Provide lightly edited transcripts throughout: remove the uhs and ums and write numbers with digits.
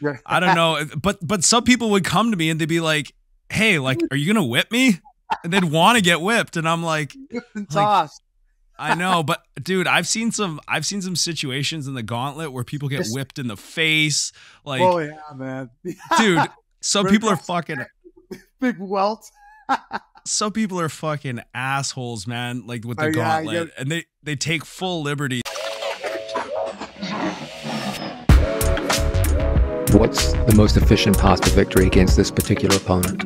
Yeah. I don't know. But some people would come to me and they'd be like, hey, like, are you going to whip me? And they'd want to get whipped. And I'm like, Toss. I know, but dude, I've seen some situations in the gauntlet where people get whipped in the face. Like, Oh yeah, man. dude, some people are fucking big welt. some people are fucking assholes, man. Like with the Yeah, gauntlet, and they take full liberty. What's the most efficient path to victory against this particular opponent?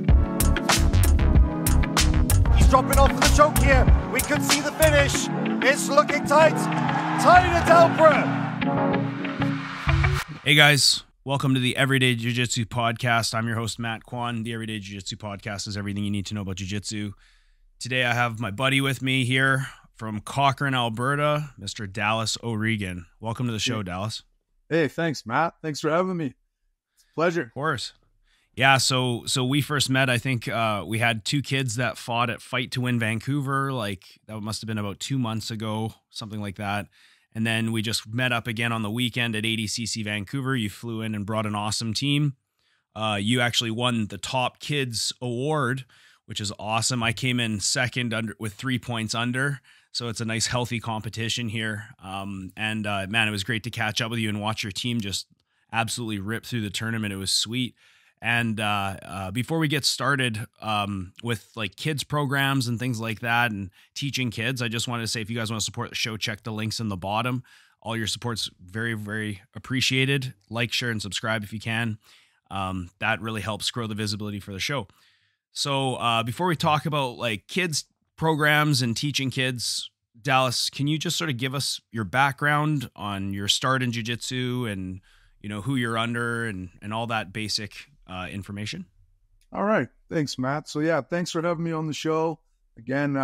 He's dropping off for the choke here. We could see the finish. It's looking tight. Tight at Alberta. Hey guys, welcome to the Everyday Jiu Jitsu podcast. I'm your host, Matt Kwan. The Everyday Jiu Jitsu podcast is everything you need to know about Jiu Jitsu. Today I have my buddy with me here from Cochrane, Alberta, Mr. Dallas O'Regan. Welcome to the show, Dallas. Hey, thanks, Matt. Thanks for having me. Pleasure. Of course. Yeah, so we first met, I think we had two kids that fought at Fight to Win Vancouver, like that must have been about 2 months ago, something like that. And then we just met up again on the weekend at ADCC Vancouver. You flew in and brought an awesome team. You actually won the Top Kids Award, which is awesome. I came in second with 3 points under. So it's a nice, healthy competition here. Man, it was great to catch up with you and watch your team just absolutely rip through the tournament. It was sweet. And before we get started with like kids programs and things like that and teaching kids, I just wanted to say, if you guys want to support the show, check the links in the bottom. All your support's very, very appreciated. Like, share, and subscribe if you can. That really helps grow the visibility for the show. So before we talk about like kids programs and teaching kids, Dallas, can you just sort of give us your background on your start in jiu-jitsu and, you know, who you're under and all that basic information? All right. Thanks, Matt. So yeah, thanks for having me on the show. Again,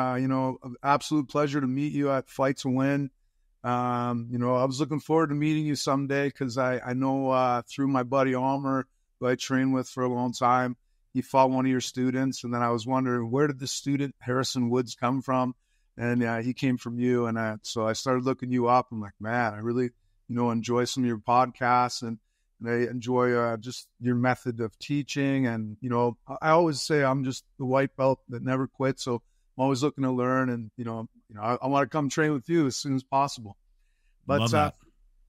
absolute pleasure to meet you at Fight to Win. I was looking forward to meeting you someday because I know through my buddy Almer, who I trained with for a long time, he fought one of your students. And then I was wondering, where did this student, Harrison Woods, come from? And he came from you. And so I started looking you up. I'm like, man, I really, enjoy some of your podcasts and I enjoy just your method of teaching. And, I always say I'm just the white belt that never quits. So I'm always looking to learn. And, I want to come train with you as soon as possible. But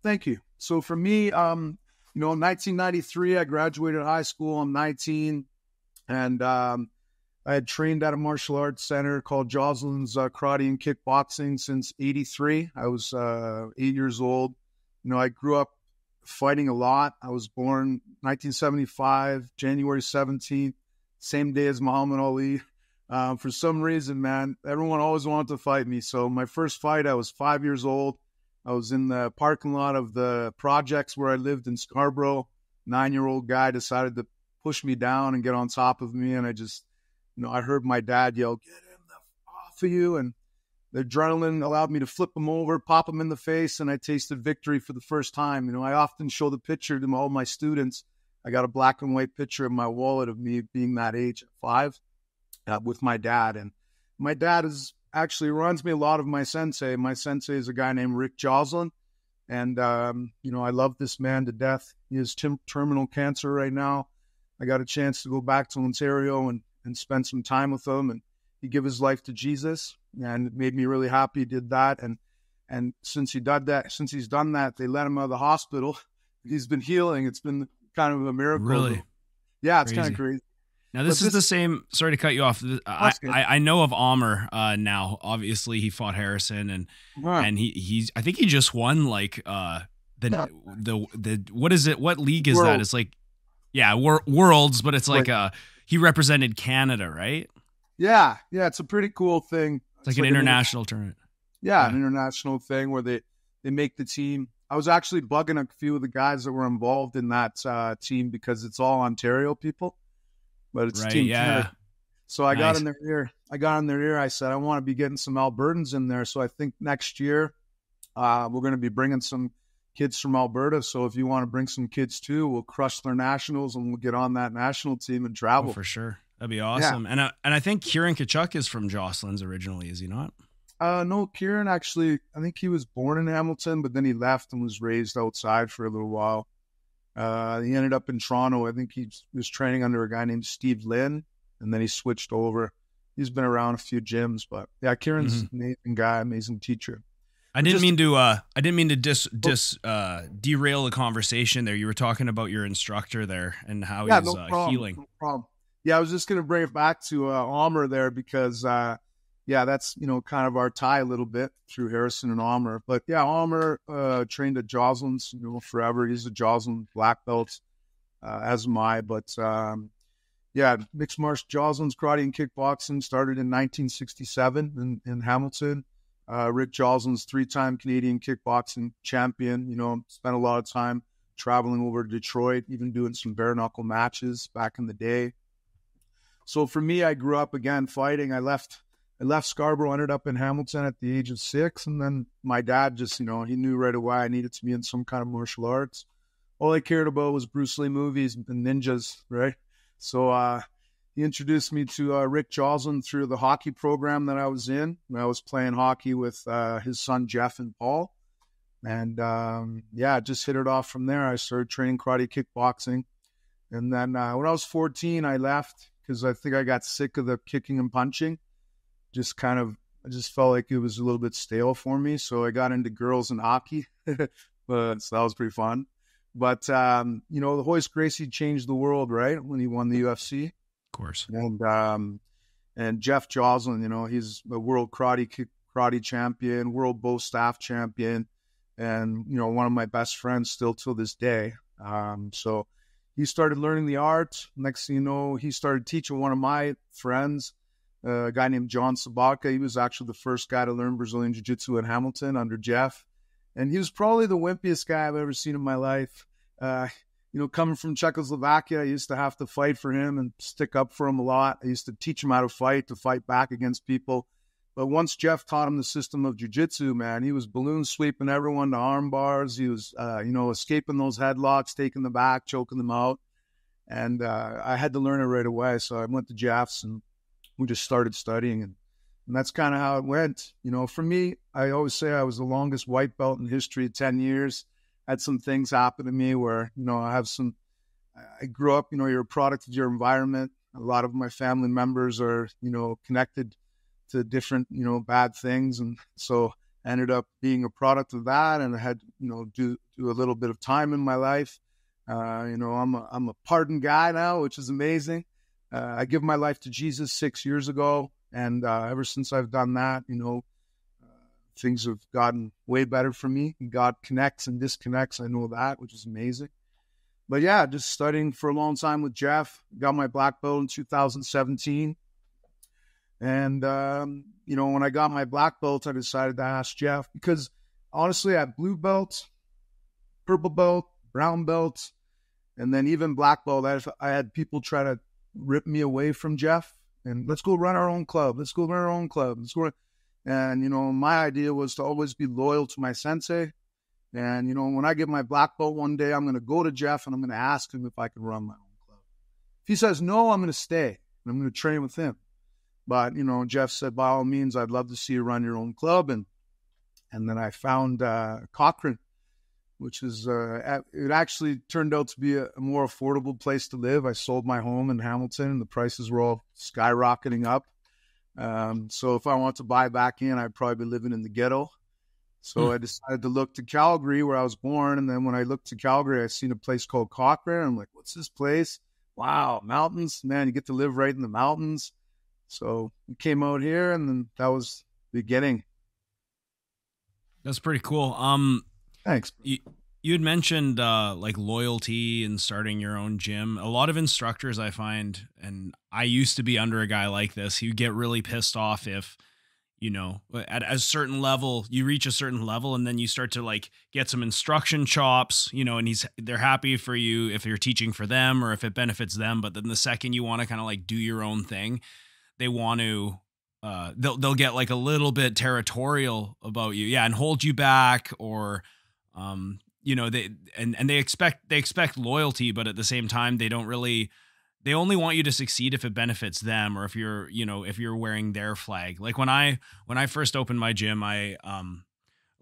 thank you. So for me, in 1993, I graduated high school. I'm 19. And I had trained at a martial arts center called Joslin's Karate and Kickboxing since 83. I was 8 years old. I grew up fighting a lot. I was born 1975, January 17th, same day as Muhammad Ali. For some reason, man, everyone always wanted to fight me. So my first fight, I was 5 years old. I was in the parking lot of the projects where I lived in Scarborough. 9-year-old guy decided to push me down and get on top of me. And I just, I heard my dad yell, "Get him off of you." And the adrenaline allowed me to flip him over, pop him in the face, and I tasted victory for the first time. I often show the picture to all my students. I got a black and white picture in my wallet of me being that age at 5 with my dad. And my dad actually reminds me a lot of my sensei. My sensei is a guy named Jeff Joslin. And, I love this man to death. He has terminal cancer right now. I got a chance to go back to Ontario and spend some time with him. And he gave his life to Jesus. And it made me really happy he did that. And since he's done that, they let him out of the hospital. He's been healing. It's been kind of a miracle. Really? Yeah, it's kind of crazy. Now, this is the same. Sorry to cut you off. I know of Almer now. Obviously, he fought Harrison, and he's. I think he just won like the what is it? What league is that? It's like Worlds, but it's like he represented Canada, right? Yeah, it's a pretty cool thing. It's like an international tournament. Yeah, an international thing where they make the team. I was actually bugging a few of the guys that were involved in that team because it's all Ontario people, but it's Team Canada. So I got in their ear. I said, I want to be getting some Albertans in there. So I think next year we're going to be bringing some kids from Alberta. So if you want to bring some kids too, we'll crush their nationals and we'll get on that national team and travel. Oh, for sure. That'd be awesome. Yeah. And I think Kieran Kachuk is from Joslin's originally, is he not? No, Kieran actually, I think he was born in Hamilton, but then he left and was raised outside for a little while. He ended up in Toronto. I think he was training under a guy named Steve Lynn, and then he switched over. He's been around a few gyms, but yeah, Kieran's an amazing guy, amazing teacher. I didn't mean to derail the conversation there. You were talking about your instructor there and how he's healing. No problem. Yeah, I was just going to bring it back to Almer there because, yeah, that's, kind of our tie a little bit through Harrison and Almer. But yeah, Almer trained at Joslin's, forever. He's a Joslin black belt, as am I. But yeah, mixed martial Joslin's karate and kickboxing started in 1967 in Hamilton. Rick Joslin's 3-time Canadian kickboxing champion, spent a lot of time traveling over to Detroit, even doing some bare knuckle matches back in the day. So for me, I grew up again fighting. I left Scarborough, ended up in Hamilton at the age of 6. And then my dad just, he knew right away I needed to be in some kind of martial arts. All I cared about was Bruce Lee movies and ninjas, right? So he introduced me to Rick Joslin through the hockey program that I was in. And I was playing hockey with his son, Jeff and Paul. And yeah, just hit it off from there. I started training karate, kickboxing. And then when I was 14, I left because I think I got sick of the kicking and punching. I just felt like it was a little bit stale for me. So I got into girls and hockey. So that was pretty fun. But, the Royce Gracie changed the world, right? When he won the UFC. Of course. And Jeff Joslin, he's a world karate champion, world bow staff champion. And, one of my best friends still till this day. So he started learning the art. Next thing you know, he started teaching one of my friends, a guy named John Sabatka. He was actually the first guy to learn Brazilian Jiu-Jitsu in Hamilton under Jeff. And he was probably the wimpiest guy I've ever seen in my life. Coming from Czechoslovakia, I used to have to fight for him and stick up for him a lot. I used to teach him how to fight back against people. But once Jeff taught him the system of jiu-jitsu, man, he was balloon sweeping everyone to arm bars. He was, escaping those headlocks, taking them back, choking them out. And I had to learn it right away. So I went to Jeff's and we just started studying. And that's kind of how it went. For me, I always say I was the longest white belt in history, 10 years. Had some things happen to me where, I grew up, you're a product of your environment. A lot of my family members are, connected to different, bad things. And so I ended up being a product of that. And I had, do a little bit of time in my life. I'm a pardoned guy now, which is amazing. I give my life to Jesus 6 years ago. And ever since I've done that, things have gotten way better for me. God connects and disconnects. I know that, which is amazing. But yeah, just studying for a long time with Jeff. Got my black belt in 2017. And, when I got my black belt, I decided to ask Jeff because honestly, I had blue belt, purple belt, brown belt, and then even black belt. I had people try to rip me away from Jeff and let's go run our own club. Let's go run our own club. And, my idea was to always be loyal to my sensei. And, when I get my black belt one day, I'm going to go to Jeff and I'm going to ask him if I can run my own club. If he says no, I'm going to stay and I'm going to train with him. But, Jeff said, by all means, I'd love to see you run your own club. And then I found Cochrane, which is, it actually turned out to be a more affordable place to live. I sold my home in Hamilton and the prices were all skyrocketing up. So if I want to buy back in, I'd probably be living in the ghetto. So I decided to look to Calgary where I was born. And then when I looked to Calgary, I seen a place called Cochrane. I'm like, what's this place? Wow, mountains, man, you get to live right in the mountains. So we came out here and then that was the beginning. That's pretty cool. Thanks. You had mentioned like loyalty and starting your own gym. A lot of instructors I find, and I used to be under a guy like this, you get really pissed off if, at a certain level, you reach a certain level and then you start to like get some instruction chops, and they're happy for you if you're teaching for them or if it benefits them. But then the second you want to kind of like do your own thing, they want to, they'll get like a little bit territorial about you. Yeah. And hold you back or, they expect loyalty, but at the same time, they only want you to succeed if it benefits them or if you're wearing their flag. Like when I first opened my gym,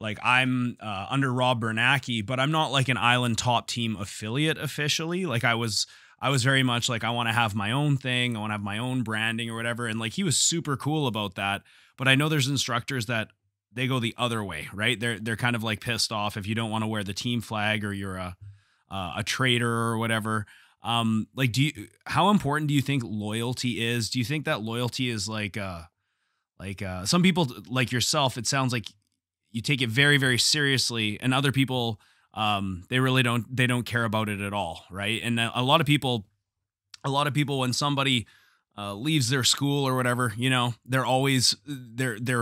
like I'm under Rob Bernacki, but I'm not like an Island Top Team affiliate officially. Like I was very much like, I want to have my own thing. I want to have my own branding or whatever. And like, he was super cool about that. But I know there's instructors that they go the other way, right? They're kind of like pissed off if you don't want to wear the team flag or you're a traitor or whatever. Like, how important do you think loyalty is? Do you think that loyalty is like some people like yourself, it sounds like you take it very, very seriously, and other people, they really don't care about it at all. Right. And a lot of people, when somebody leaves their school or whatever, you know, they're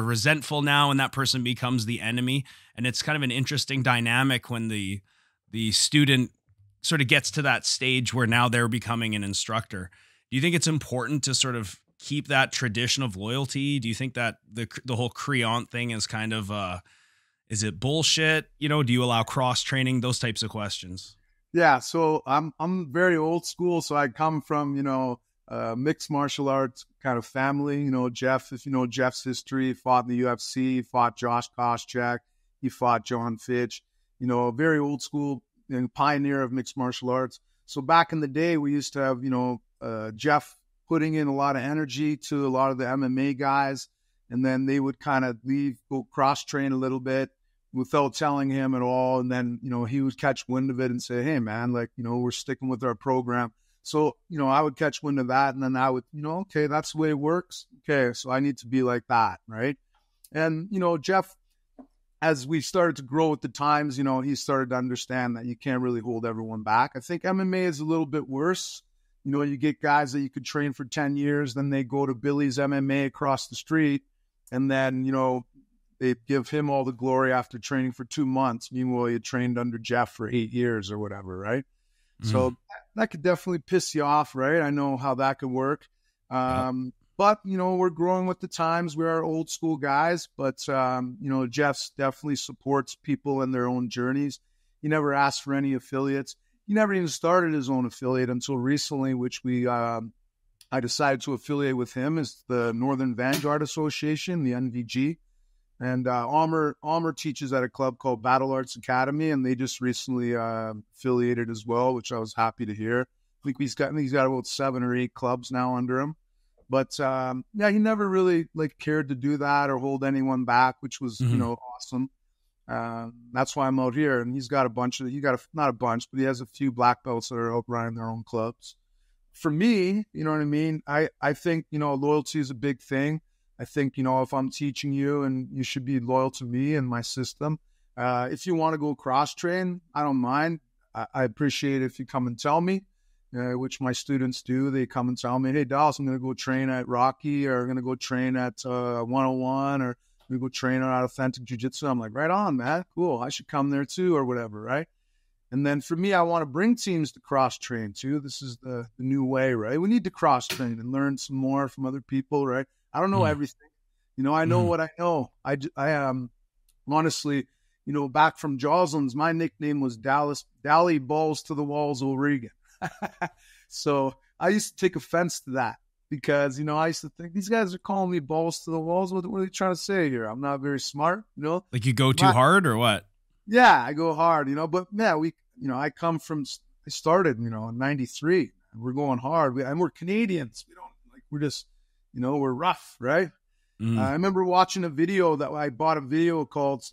resentful now, and that person becomes the enemy. And it's kind of an interesting dynamic when the student sort of gets to that stage where now they're becoming an instructor. Do you think it's important to sort of keep that tradition of loyalty? Do you think that the whole creant thing is kind of, is it bullshit? You know, do you allow cross training? Those types of questions. Yeah. So I'm very old school. So I come from, you know, mixed martial arts kind of family. You know, Jeff, if you know Jeff's history, fought in the UFC, he fought Josh Koscheck, he fought John Fitch, you know, a very old school pioneer of mixed martial arts. So back in the day, we used to have, you know, Jeff putting in a lot of energy to a lot of the MMA guys, and then they would kind of go cross train a little bit without telling him at all. And then, you know, he would catch wind of it and say, hey man, like, you know, we're sticking with our program. So, you know, I would catch wind of that, and then I would, you know, okay, that's the way it works. Okay. So I need to be like that. Right. And, you know, Jeff, as we started to grow with the times, you know, he started to understand that you can't really hold everyone back. I think MMA is a little bit worse. You know, you get guys that you could train for 10 years, then they go to Billy's MMA across the street, and then, you know, they give him all the glory after training for 2 months. Meanwhile, you trained under Jeff for 8 years or whatever, right? Mm-hmm. So that could definitely piss you off, right? I know how that could work. But, you know, we're growing with the times. We are old school guys, but, you know, Jeff definitely supports people in their own journeys. He never asked for any affiliates. He never even started his own affiliate until recently, which I decided to affiliate with him as the Northern Vanguard Association, the NVG. And Almer teaches at a club called Battle Arts Academy, and they just recently affiliated as well, which I was happy to hear. I think he's got about 7 or 8 clubs now under him. But yeah, he never really like cared to do that or hold anyone back, which was you know, awesome. That's why I'm out here, and he's got a bunch of not a bunch, but he has a few black belts that are out running their own clubs. For me, you know what I mean? I think, you know, loyalty is a big thing. I think, you know, if I'm teaching you, and you should be loyal to me and my system. If you want to go cross train, I don't mind. I appreciate it if you come and tell me, which my students do. They come and tell me, hey, Dallas, I'm going to go train at Rocky, or I'm going to go train at 101, or I'm going to go train at Authentic Jiu Jitsu. I'm like, right on, man. Cool. I should come there too, or whatever, right? And then for me, I want to bring teams to cross train too. This is the new way, right? We need to cross train and learn some more from other people, right? I don't know everything. You know, I know what I know. I honestly, you know, back from Joslin's, my nickname was Dally Balls to the Walls O'Regan. So I used to take offense to that because, you know, I used to think these guys are calling me balls to the walls. What are they trying to say here? I'm not very smart, you know? Like you go too hard or what? Yeah, I go hard, you know, but yeah, I started, you know, in 93, and we're going hard. And we're Canadians. We're just, you know, we're rough, right? I remember watching a video that I bought a video called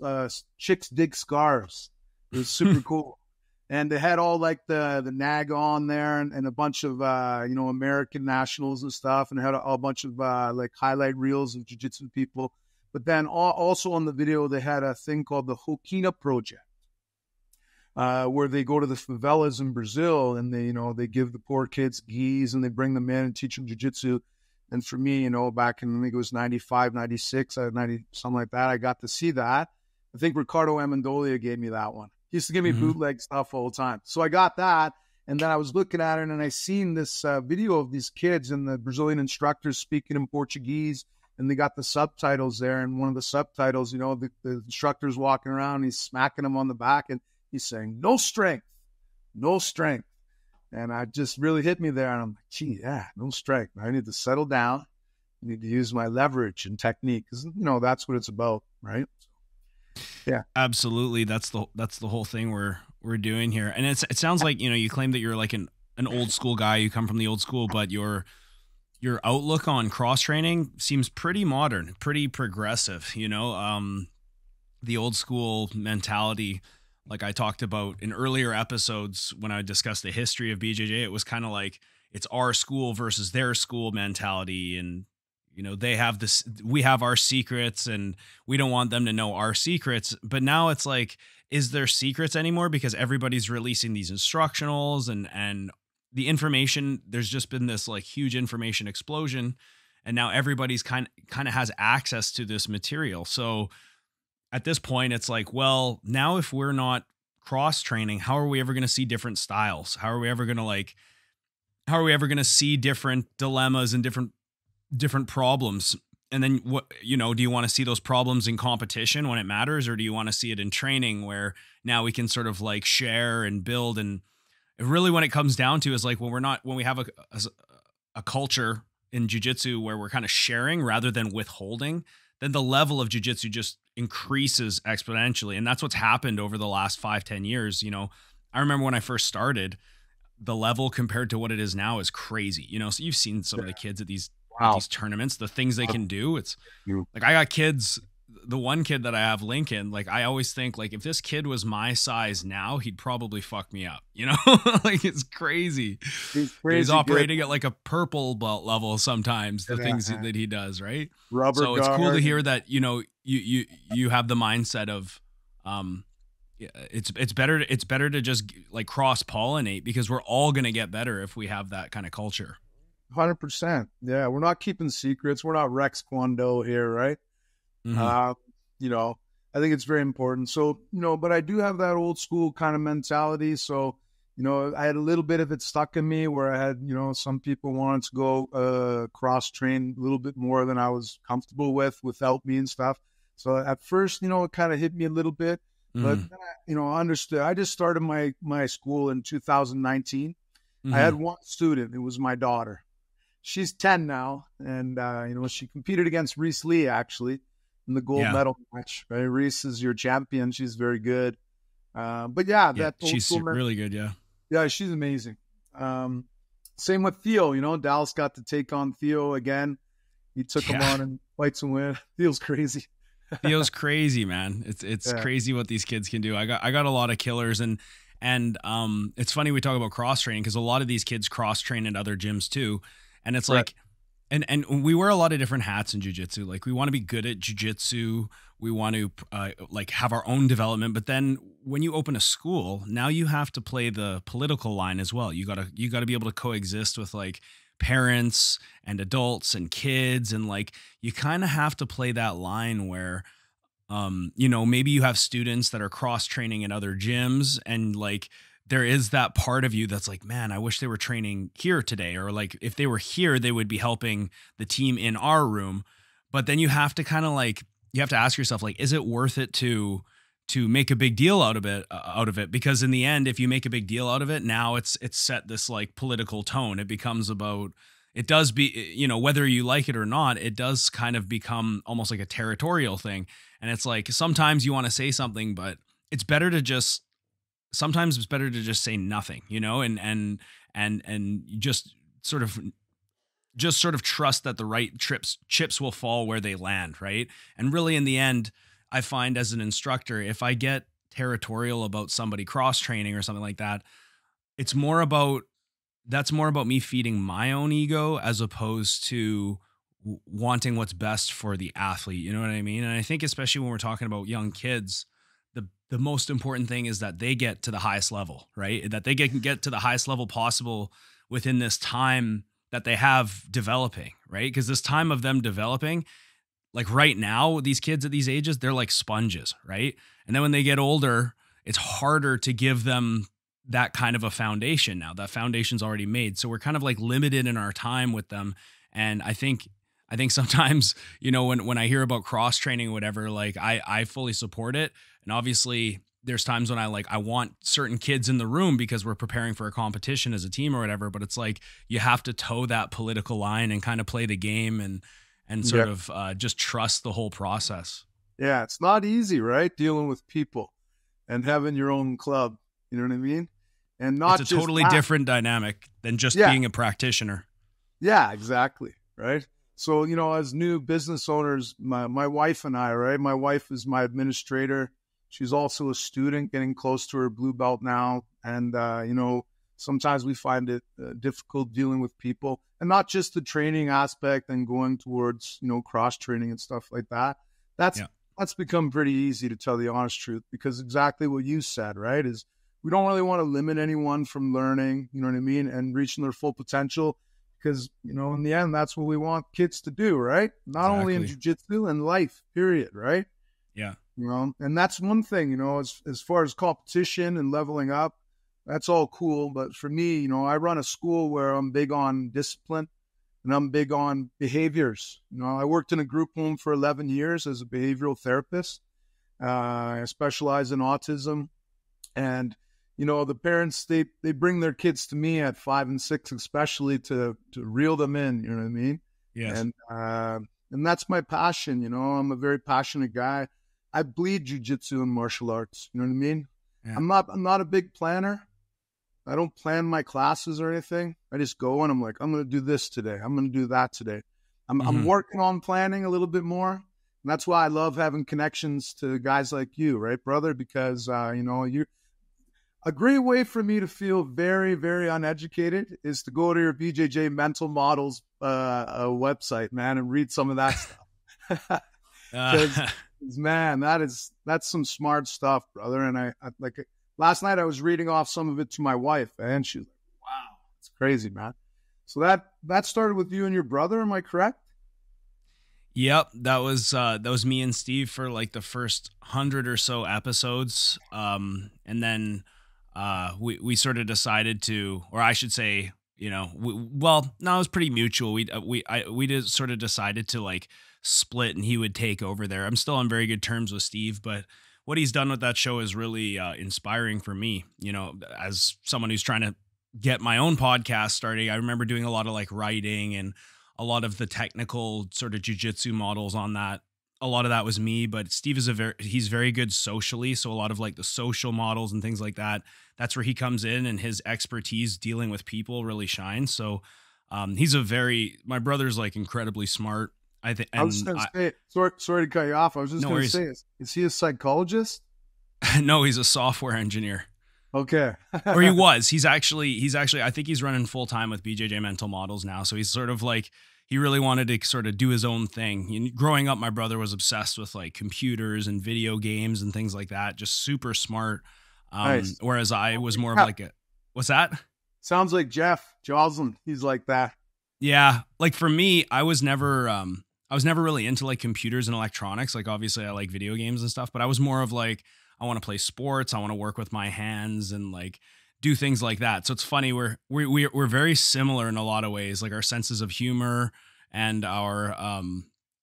Chicks Dig Scars. It was super cool. And they had all like the NAG on there and a bunch of, you know, American nationals and stuff. And it had a bunch of like highlight reels of jiu-jitsu people. But then also on the video, they had a thing called the Hokina Project, where they go to the favelas in Brazil, and they, you know, they give the poor kids gis, and they bring them in and teach them jiu-jitsu. And for me, you know, back in, I think it was 95, 96, 90, something like that, I got to see that. I think Ricardo Amendolia gave me that one. He used to give me bootleg stuff all the time. So I got that. And then I was looking at it, and I seen this video of these kids and the Brazilian instructors speaking in Portuguese, and they got the subtitles there. And one of the subtitles, you know, the instructor's walking around, and he's smacking him on the back, and he's saying, no strength, no strength. And I just really hit me there. And I'm like, gee, yeah, no strength. I need to settle down. I need to use my leverage and technique, because, you know, that's what it's about, right? Yeah. Absolutely. That's the whole thing we're doing here. And it sounds like, you know, you claim that you're like an old school guy, you come from the old school, but your outlook on cross training seems pretty modern, pretty progressive, you know. The old school mentality, like I talked about in earlier episodes when I discussed the history of BJJ, it was kind of like it's our school versus their school mentality. And, you know, they have this, we have our secrets and we don't want them to know our secrets. But now it's like, is there secrets anymore? Because everybody's releasing these instructionals and the information, there's just been this like huge information explosion. And now everybody's kind of has access to this material. So at this point, it's like, well, now if we're not cross training, how are we ever going to see different styles? How are we ever going to see different dilemmas and different problems? And then what, you know, do you want to see those problems in competition when it matters? Or do you want to see it in training where now we can sort of like share and build? And really when it comes down to is like, when we have a culture in jiu-jitsu where we're kind of sharing rather than withholding, then the level of jiu-jitsu just increases exponentially. And that's what's happened over the last 5-10 years. You know, I remember when I first started, the level compared to what it is now is crazy. You know, so you've seen some of the kids at these tournaments, the things they can do. It's like, I got kids, the one kid that I have, Lincoln, like I always think like if this kid was my size now, he'd probably fuck me up, you know. Like it's crazy. He's operating at like a purple belt level sometimes, the things that he does, right? So it's cool to hear that, you know, you have the mindset of it's better to just like cross pollinate, because we're all going to get better if we have that kind of culture. 100%. Yeah, we're not keeping secrets. We're not Rex Kwon Do here, right? Mm-hmm. You know, I think it's very important. So, you know, but I do have that old school kind of mentality. So, you know, I had a little bit of it stuck in me where I had, you know, some people wanted to go cross train a little bit more than I was comfortable with without me and stuff. So at first, you know, it kind of hit me a little bit, but then you know, I understood. I just started my school in 2019. I had one student. It was my daughter. She's 10 now. And, you know, she competed against Reese Lee actually in the gold medal match. Right? Reese is your champion. She's very good. But she's really good. Yeah. Yeah, she's amazing. Same with Theo, you know, Dallas got to take on Theo again. He took him on and fights and win. Theo's crazy. Theo's crazy, man. It's crazy what these kids can do. I got a lot of killers, and it's funny we talk about cross training because a lot of these kids cross train at other gyms too. And it's like, and we wear a lot of different hats in jiu-jitsu. Like we want to be good at jiu-jitsu. We want to like have our own development. But then when you open a school, now you have to play the political line as well. You gotta be able to coexist with like parents and adults and kids. And like, you kind of have to play that line where, you know, maybe you have students that are cross training in other gyms, and like, there is that part of you that's like, man, I wish they were training here today. Or like, if they were here, they would be helping the team in our room. But then you have to kind of like, you have to ask yourself, like, is it worth it to make a big deal out of it? Because in the end, if you make a big deal out of it, now it's set this like political tone. It becomes about, it does be, you know, whether you like it or not, it does kind of become almost like a territorial thing. And it's like, sometimes you want to say something, but sometimes it's better to just say nothing, you know, and just sort of trust that the right chips will fall where they land. Right. And really in the end, I find as an instructor, if I get territorial about somebody cross training or something like that, that's more about me feeding my own ego as opposed to wanting what's best for the athlete. You know what I mean? And I think especially when we're talking about young kids, the most important thing is that they get to the highest level, right? That they can get to the highest level possible within this time that they have developing, right? Because this time of them developing, like right now, these kids at these ages, they're like sponges, right? And then when they get older, it's harder to give them that kind of a foundation now. That foundation's already made. So we're kind of like limited in our time with them. And I think sometimes, you know, when I hear about cross training or whatever, like I fully support it. And obviously there's times when I want certain kids in the room because we're preparing for a competition as a team or whatever, but it's like, you have to toe that political line and kind of play the game and sort of just trust the whole process. Yeah, it's not easy, right? Dealing with people and having your own club. You know what I mean? And not It's a just totally that. different dynamic than just Yeah. being a practitioner. Yeah, exactly. Right. So, as new business owners, my wife and I, right? My wife is my administrator. She's also a student getting close to her blue belt now. And, sometimes we find it difficult dealing with people, and not just the training aspect and going towards, cross training and stuff like that. That's become pretty easy, to tell the honest truth, because exactly what you said, right, is we don't really want to limit anyone from learning, you know what I mean, and reaching their full potential, because, in the end, that's what we want kids to do, right? Not only in jiu-jitsu and life, period, right? Yeah. And that's one thing, as far as competition and leveling up, that's all cool. But for me, I run a school where I'm big on discipline and I'm big on behaviors. I worked in a group home for 11 years as a behavioral therapist. I specialize in autism. And, the parents, they bring their kids to me at 5 and 6, especially to reel them in, you know what I mean? Yes. And that's my passion. I'm a very passionate guy. I bleed jiu-jitsu and martial arts. You know what I mean? Yeah. I'm not a big planner. I don't plan my classes or anything. I just go and I'm like, I'm going to do this today. I'm going to do that today. I'm working on planning a little bit more. And that's why I love having connections to guys like you, right, brother? Because, you're a great way for me to feel very, very uneducated is to go to your BJJ Mental Models website, man, and read some of that stuff. Because, man, that's some smart stuff, brother. And I like last night I was reading off some of it to my wife, and she's like, "Wow, it's crazy, man." So that started with you and your brother, am I correct? Yep, that was me and Steve for like the first 100 or so episodes, and then we sort of decided to, or I should say, no, it was pretty mutual. We just sort of decided to like split, and he would take over there. I'm still on very good terms with Steve, but what he's done with that show is really inspiring for me, as someone who's trying to get my own podcast starting. I remember doing a lot of like writing and a lot of the technical sort of jiu-jitsu models on that. A lot of that was me, but Steve is he's very good socially. So a lot of like the social models and things like that, that's where he comes in, and his expertise dealing with people really shines. So my brother's like incredibly smart. I think. I was going to say, sorry to cut you off. I was just going to say, is he a psychologist? No, he's a software engineer. Okay. Or he was. He's actually, I think he's running full time with BJJ Mental Models now. So he's sort of like, he really wanted to sort of do his own thing. Growing up, my brother was obsessed with like computers and video games and things like that. Just super smart. Nice. Whereas I was more of like what's that? Sounds like Jeff Joslin. He's like that. Yeah. Like for me, I was never really into like computers and electronics. Like obviously I like video games and stuff, but I was more of like, I want to play sports. I want to work with my hands and like do things like that. So it's funny. We're very similar in a lot of ways, like our senses of humor and our,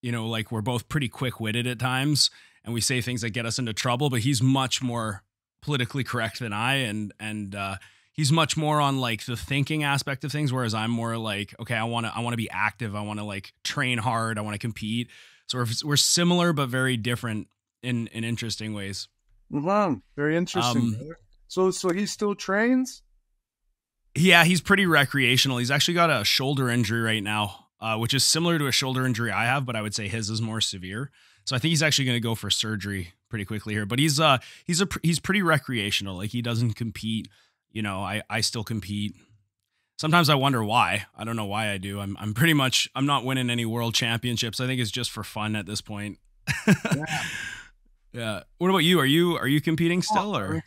like we're both pretty quick witted at times, and we say things that get us into trouble, but he's much more politically correct than I, and he's much more on like the thinking aspect of things. Whereas I'm more like, okay, I want to be active. I want to like train hard. I want to compete. So we're similar, but very different in interesting ways. Wow, very interesting. So he still trains? Yeah, he's pretty recreational. He's actually got a shoulder injury right now, which is similar to a shoulder injury I have, but I would say his is more severe. So I think he's actually going to go for surgery pretty quickly here. But he's pretty recreational. Like he doesn't compete. I still compete. Sometimes I wonder why. I don't know why I do. I'm not winning any world championships. I think it's just for fun at this point. Yeah. Yeah. What about you? Are you competing still, or?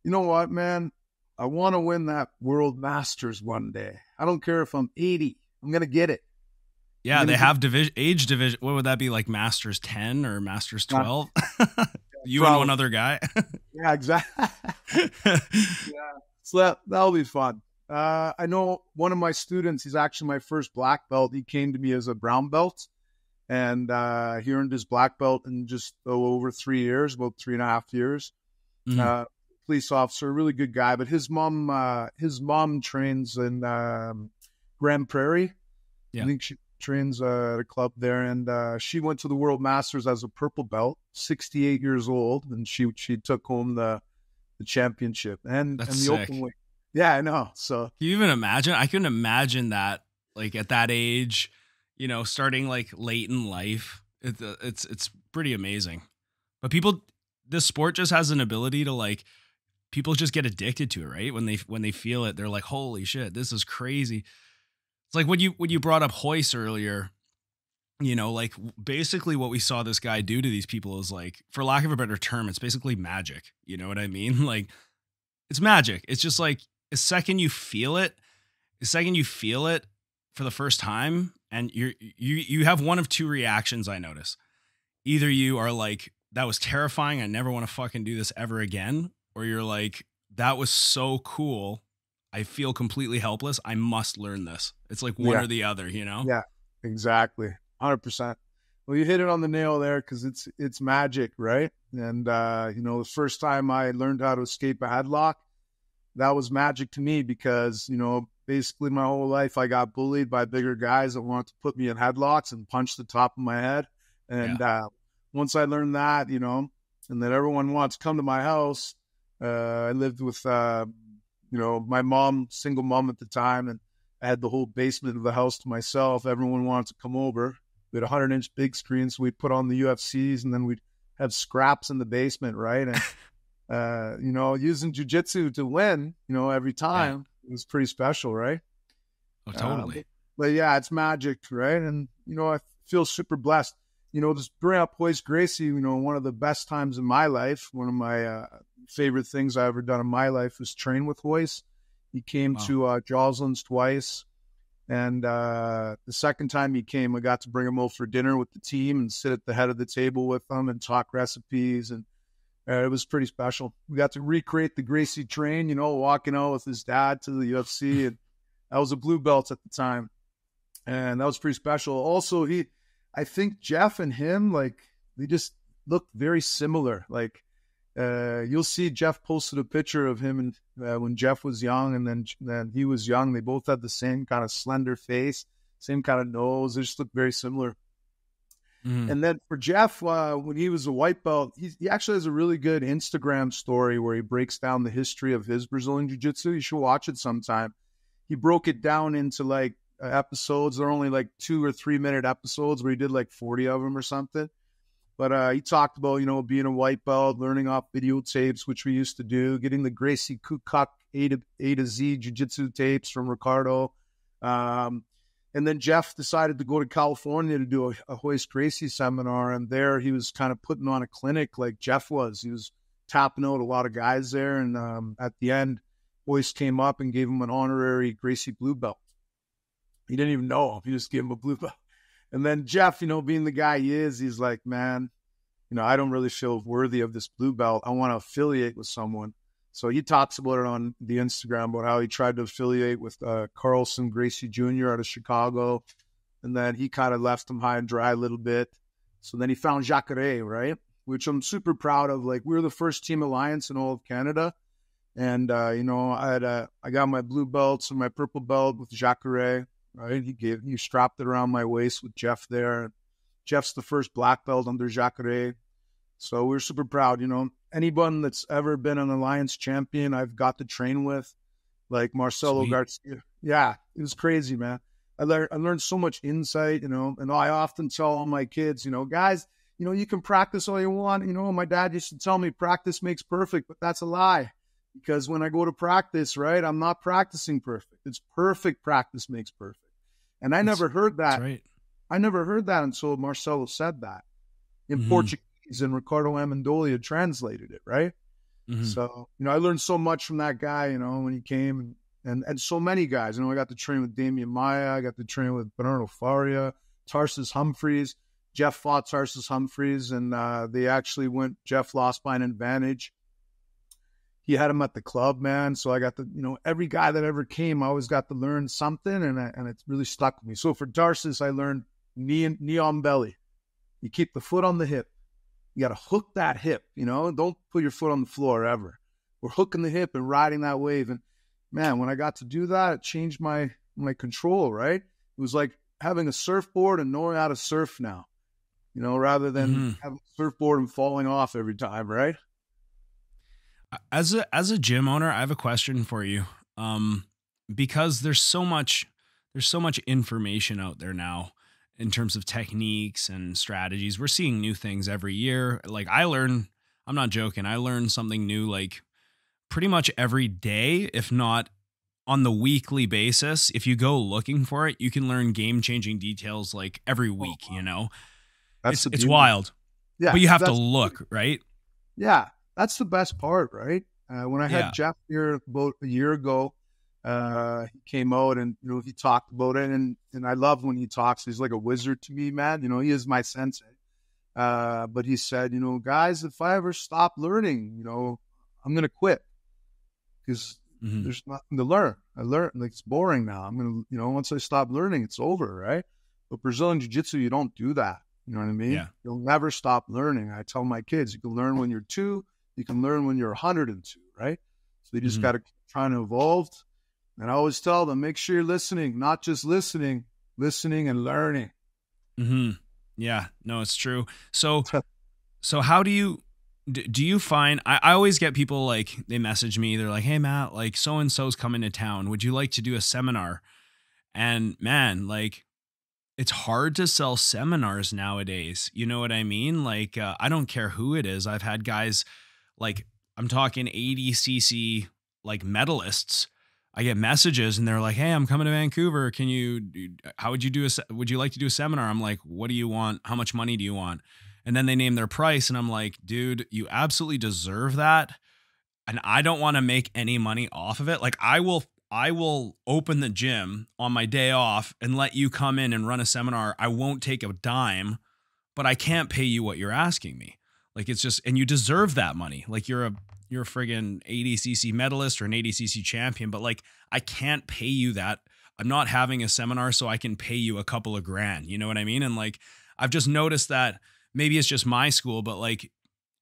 You know what, man? I want to win that World Masters one day. I don't care if I'm 80. I'm going to get it. Yeah, they have age division. What would that be, like Masters 10 or Masters 12? You Probably. And one other guy? Yeah, exactly. Yeah. So that'll be fun. I know one of my students, he's actually my first black belt. He came to me as a brown belt. And he earned his black belt in just over 3 years, about 3.5 years. Mm-hmm. Police officer, really good guy. But his mom trains in Grand Prairie. Yeah. I think trains at a club there, and she went to the World Masters as a purple belt, 68 years old, and she took home the championship and That's the sick. open weight. Yeah, I know. So Can you even imagine? I couldn't imagine that, like at that age, starting like late in life. It's pretty amazing. But this sport just has an ability to like, people just get addicted to it, right? When they feel it, they're like, holy shit, this is crazy. It's like when you brought up hoist earlier, like basically what we saw this guy do to these people is like, for lack of a better term, it's basically magic. You know what I mean? Like, it's magic. It's just like the second you feel it for the first time, and you have one of two reactions, I notice. Either you are like, that was terrifying, I never want to fucking do this ever again, or you're like, that was so cool, I feel completely helpless, I must learn this. It's like one or the other, Yeah, exactly. 100%. Well, you hit it on the nail there, because it's magic, right? And the first time I learned how to escape a headlock, that was magic to me, because basically my whole life I got bullied by bigger guys that wanted to put me in headlocks and punch the top of my head. And once I learned that, and that everyone wants to come to my house, I lived with my mom, single mom at the time, and I had the whole basement of the house to myself. Everyone wanted to come over. We had 100-inch big screens, so we'd put on the UFCs, and then we'd have scraps in the basement, right? And using jiu-jitsu to win, every time, it was pretty special, right? Oh, totally. But yeah, it's magic, right? And I feel super blessed. Just bring up Royce Gracie, one of the best times in my life. One of my favorite things I ever done in my life was train with Royce. He came to Joslin's twice. And the second time he came, I got to bring him over for dinner with the team and sit at the head of the table with them and talk recipes. And it was pretty special. We got to recreate the Gracie train, walking out with his dad to the UFC. And I was a blue belt at the time. And that was pretty special. Also, I think Jeff and him, like, they just looked very similar. Like, you'll see Jeff posted a picture of him and when Jeff was young, and then he was young. They both had the same kind of slender face, same kind of nose. They just looked very similar. Mm. And then for Jeff, when he was a white belt, he actually has a really good Instagram story where he breaks down the history of his Brazilian Jiu-Jitsu. You should watch it sometime. He broke it down into like episodes. They're only like 2 or 3 minute episodes where he did like 40 of them or something. But he talked about, being a white belt, learning off videotapes, which we used to do, getting the Gracie Kukuk A to Z Jiu-Jitsu tapes from Ricardo. And then Jeff decided to go to California to do a Royce Gracie seminar. And there he was kind of putting on a clinic like Jeff was. He was tapping out a lot of guys there. And at the end, Royce came up and gave him an honorary Gracie blue belt. He didn't even know him. He just gave him a blue belt. And then Jeff, being the guy he is, he's like, man, I don't really feel worthy of this blue belt. I want to affiliate with someone. So he talks about it on the Instagram about how he tried to affiliate with Carlson Gracie Jr. out of Chicago. And then he kind of left him high and dry a little bit. So then he found Jacare, right? Which I'm super proud of. Like, we were the first team alliance in all of Canada. And, I got my blue belts and my purple belt with Jacare, right? He strapped it around my waist with Jeff there. Jeff's the first black belt under Jacare. So we're super proud, Anyone that's ever been an alliance champion, I've got to train with, like Marcelo Garcia. Yeah, it was crazy, man. I learned so much insight, and I often tell all my kids, guys, you can practice all you want. My dad used to tell me practice makes perfect, but that's a lie. Because when I go to practice, right, I'm not practicing perfect. It's perfect practice makes perfect. And I never heard that. Right. I never heard that until Marcelo said that in Portuguese, and Ricardo Amendolia translated it, right? Mm-hmm. So, I learned so much from that guy, when he came, and so many guys. I got to train with Damian Maia. I got to train with Bernardo Faria, Tarsus Humphreys. Jeff fought Tarsus Humphreys, and they actually Jeff lost by an advantage. He had him at the club, man. So I got to, every guy that ever came, I always got to learn something, and it really stuck with me. So for Tarsus, I learned knee on belly. You keep the foot on the hip. You got to hook that hip, Don't put your foot on the floor ever. We're hooking the hip and riding that wave. And, man, when I got to do that, it changed my control, right? It was like having a surfboard and knowing how to surf now, rather than having a surfboard and falling off every time, right? As a gym owner, I have a question for you. Because there's so much information out there now in terms of techniques and strategies. We're seeing new things every year. Like I'm not joking, I learn something new like pretty much every day, if not on the weekly basis. If you go looking for it, you can learn game-changing details like every week, It's wild. Yeah. But you have to look, right? Yeah. That's the best part, right? When I had Jeff here about a year ago, he came out and, he talked about it. And I love when he talks. He's like a wizard to me, man. He is my sensei. But he said, guys, if I ever stop learning, I'm going to quit because there's nothing to learn. I learned, like, it's boring now. I'm going to, once I stop learning, it's over, right? But Brazilian Jiu-Jitsu, you don't do that. You know what I mean? Yeah. You'll never stop learning. I tell my kids, you can learn when you're 2, you can learn when you're 102, right? So you just got to keep trying to evolve. And I always tell them, make sure you're listening, not just listening and learning. Yeah, no, it's true. So how do you find, I always get people like, they message me, they're like, hey Matt, like so-and-so's coming to town. Would you like to do a seminar? And man, like, it's hard to sell seminars nowadays. You know what I mean? Like, I don't care who it is. I've had guys like, I'm talking 80cc like medalists. I get messages and they're like, hey, I'm coming to Vancouver. Would you like to do a seminar? I'm like, what do you want? How much money do you want? And then they name their price. And I'm like, dude, you absolutely deserve that. And I don't want to make any money off of it. Like I will open the gym on my day off and let you come in and run a seminar. I won't take a dime, but I can't pay you what you're asking me. Like, it's just, and you deserve that money. Like you're a friggin' 80cc medalist or an 80cc champion, but like, I can't pay you that. I'm not having a seminar so I can pay you a couple of grand. You know what I mean? And like, I've just noticed that maybe it's just my school, but like,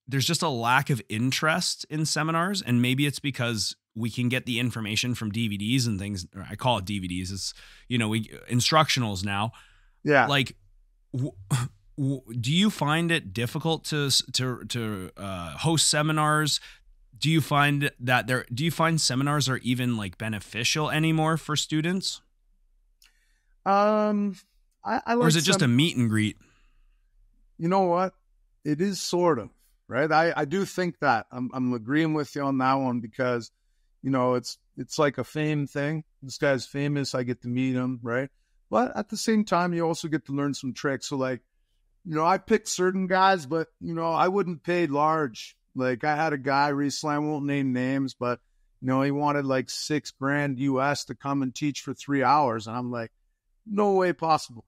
there's just a lack of interest in seminars. And maybe it's because we can get the information from DVDs and things. Or I call it DVDs. It's, instructionals now. Yeah. Like, do you find it difficult to host seminars? Do you find seminars are even like beneficial anymore for students? I like, or is it just a meet and greet? You know what? It is sort of, right? I do think that I'm agreeing with you on that one because, it's like a fame thing. This guy's famous. I get to meet him, right? But at the same time, you also get to learn some tricks. So like, I picked certain guys, but, I wouldn't pay large. Like I had a guy recently, I won't name names, but, he wanted like $6,000 US to come and teach for 3 hours. And I'm like, no way possible.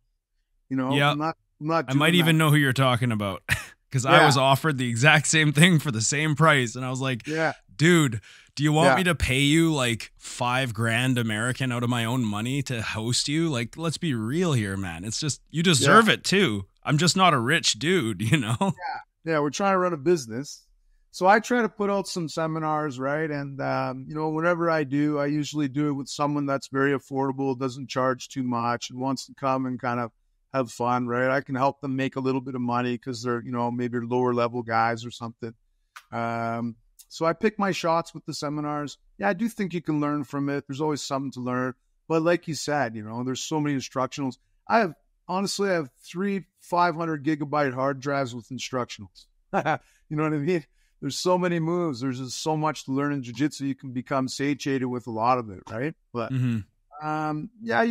Yeah. I'm not I might even know who you're talking about because I was offered the exact same thing for the same price. And I was like, dude, do you want me to pay you like $5,000 American out of my own money to host you? Like, let's be real here, man. It's just, you deserve it too. I'm just not a rich dude, Yeah, we're trying to run a business. So I try to put out some seminars, right? And, whenever I do, I usually do it with someone that's very affordable, doesn't charge too much, and wants to come and kind of have fun, right? I can help them make a little bit of money because they're, maybe lower level guys or something. So I pick my shots with the seminars. Yeah, I do think you can learn from it. There's always something to learn. But like you said, there's so many instructionals. I have 3 500 gigabyte hard drives with instructionals. You know what I mean? There's so many moves. There's just so much to learn in jiu-jitsu. You can become satiated with a lot of it, right? But you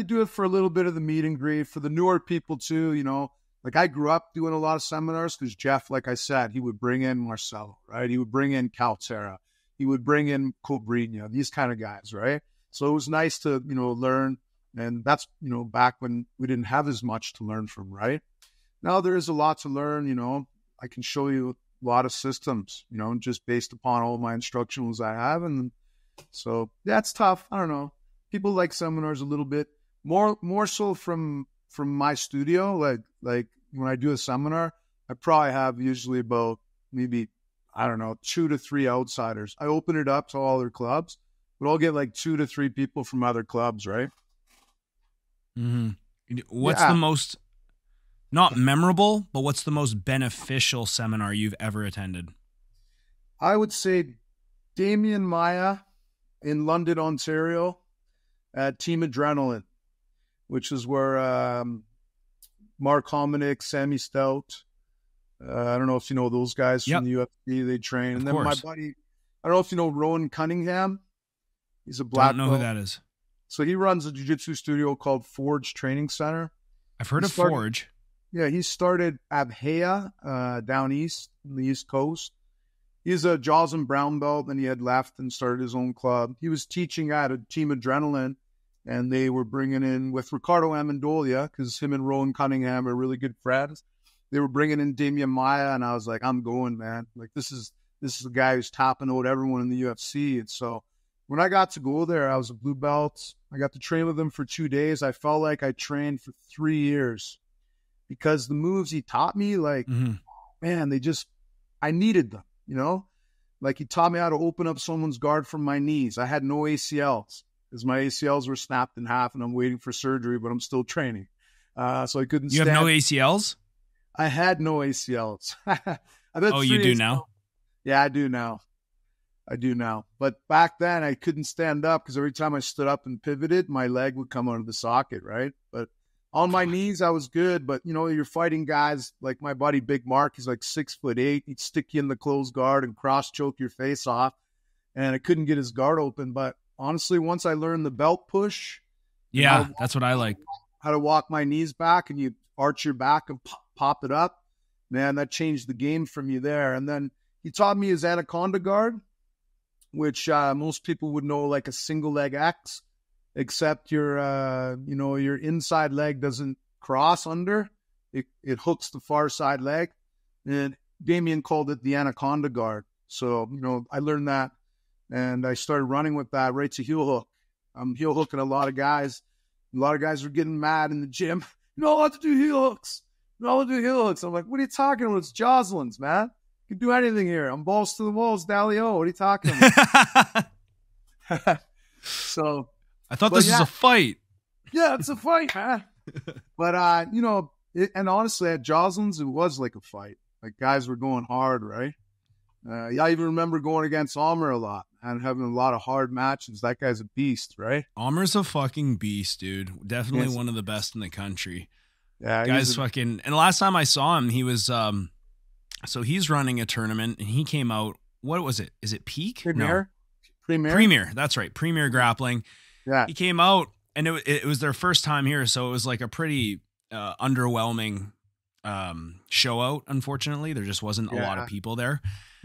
do it for a little bit of the meet and greet. For the newer people too, like I grew up doing a lot of seminars because Jeff, like I said, he would bring in Marcelo, right? He would bring in Caltera. He would bring in Cobrinha, these kind of guys, right? So it was nice to, learn. And that's, back when we didn't have as much to learn from, right? Now there is a lot to learn, I can show you a lot of systems, just based upon all my instructionals I have. And so that's tough. I don't know. People like seminars a little bit more so from my studio. Like when I do a seminar, I probably have usually about maybe, 2 to 3 outsiders. I open it up to all their clubs, but I'll get like 2 to 3 people from other clubs, right? Mm-hmm. What's the most, not memorable, but what's the most beneficial seminar you've ever attended? I would say Damien Maya in London, Ontario at Team Adrenaline, which is where Mark Hominick, Sammy Stout, I don't know if you know those guys from the UFC, they train. And then my buddy, I don't know if you know Rowan Cunningham. He's a black belt. Don't know who that is. So he runs a jiu-jitsu studio called Forge Training Center. I've heard of Forge. Yeah, he started Abhaya down east, on the East Coast. He's a Joslin brown belt, and he had left and started his own club. He was teaching at a Team Adrenaline, and they were bringing in, with Ricardo Amendolia, because him and Rowan Cunningham are really good friends, they were bringing in Damien Maya, and I was like, I'm going, man. Like, this is the guy who's topping out everyone in the UFC. And so when I got to go there, I was a blue belt. I got to train with him for 2 days. I felt like I trained for 3 years because the moves he taught me, like, man, I needed them, you know? Like, he taught me how to open up someone's guard from my knees. I had no ACLs because my ACLs were snapped in half and I'm waiting for surgery, but I'm still training. So I couldn't stand. You have no ACLs? I had no ACLs. You do now? Yeah, I do now. But back then, I couldn't stand up because every time I stood up and pivoted, my leg would come out of the socket, right? But on my knees, I was good. But, you know, you're fighting guys like my buddy Big Mark. He's like 6'8". He'd stick you in the closed guard and cross-choke your face off. And I couldn't get his guard open. But honestly, once I learned the belt push. Yeah, that's what I like. How to walk my knees back and you arch your back and pop it up. Man, that changed the game for me there. And then he taught me his anaconda guard, which most people would know like a single leg X, except your inside leg doesn't cross under. It hooks the far side leg. And Damien called it the anaconda guard. So, you know, I learned that and I started running with that right to heel hook. I'm heel hooking a lot of guys. A lot of guys were getting mad in the gym. You're not allowed to do heel hooks. You're not allowed to do heel hooks. I'm like, what are you talking about? It's Joslin's, man. You can do anything here. I'm balls to the walls, Dalio. What are you talking about? So I thought this was a fight. Yeah, it's a fight, man. But and honestly, at Joslin's, it was like a fight. Like guys were going hard, right? I even remember going against Almer a lot and having a lot of hard matches. That guy's a beast, right? Almer's a fucking beast, dude. Definitely one of the best in the country. Yeah, guys fucking. And the last time I saw him, he was so he's running a tournament and he came out. What was it? Is it Peak? Premier? No. Premier. That's right. Premier Grappling. Yeah. He came out and it was their first time here. So it was like a pretty underwhelming show out. Unfortunately, there just wasn't a lot of people there.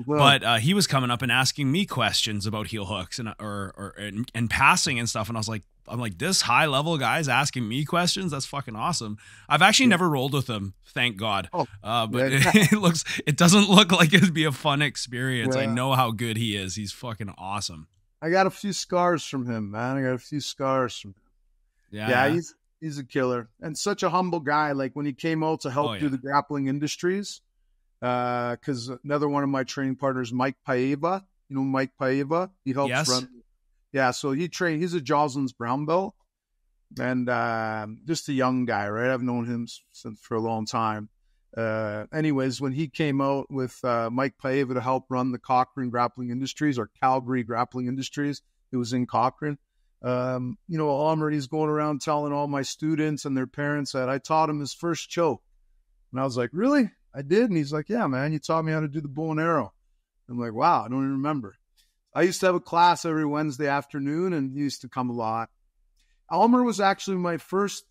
Well, but he was coming up and asking me questions about heel hooks and passing and stuff. And I'm like, this high level guy's asking me questions. That's fucking awesome. I've actually never rolled with him, thank God. But it doesn't look like it'd be a fun experience. Yeah. I know how good he is. He's fucking awesome. I got a few scars from him, man. Yeah, he's a killer and such a humble guy. Like when he came out to help do the grappling industries. Because another one of my training partners, Mike Paiva, you know Mike Paiva, he helps run. Yeah, so he's a Joslin's brown belt, and just a young guy, right? I've known him for a long time. Anyways, when he came out with Mike Paiva to help run the Cochrane Grappling Industries or Calgary Grappling Industries, it was in Cochrane. Almer, he's going around telling all my students and their parents that I taught him his first choke, and I was like, really? I did. And he's like, yeah, man, you taught me how to do the bow and arrow. I'm like, wow, I don't even remember. I used to have a class every Wednesday afternoon and he used to come a lot. Almer was actually my first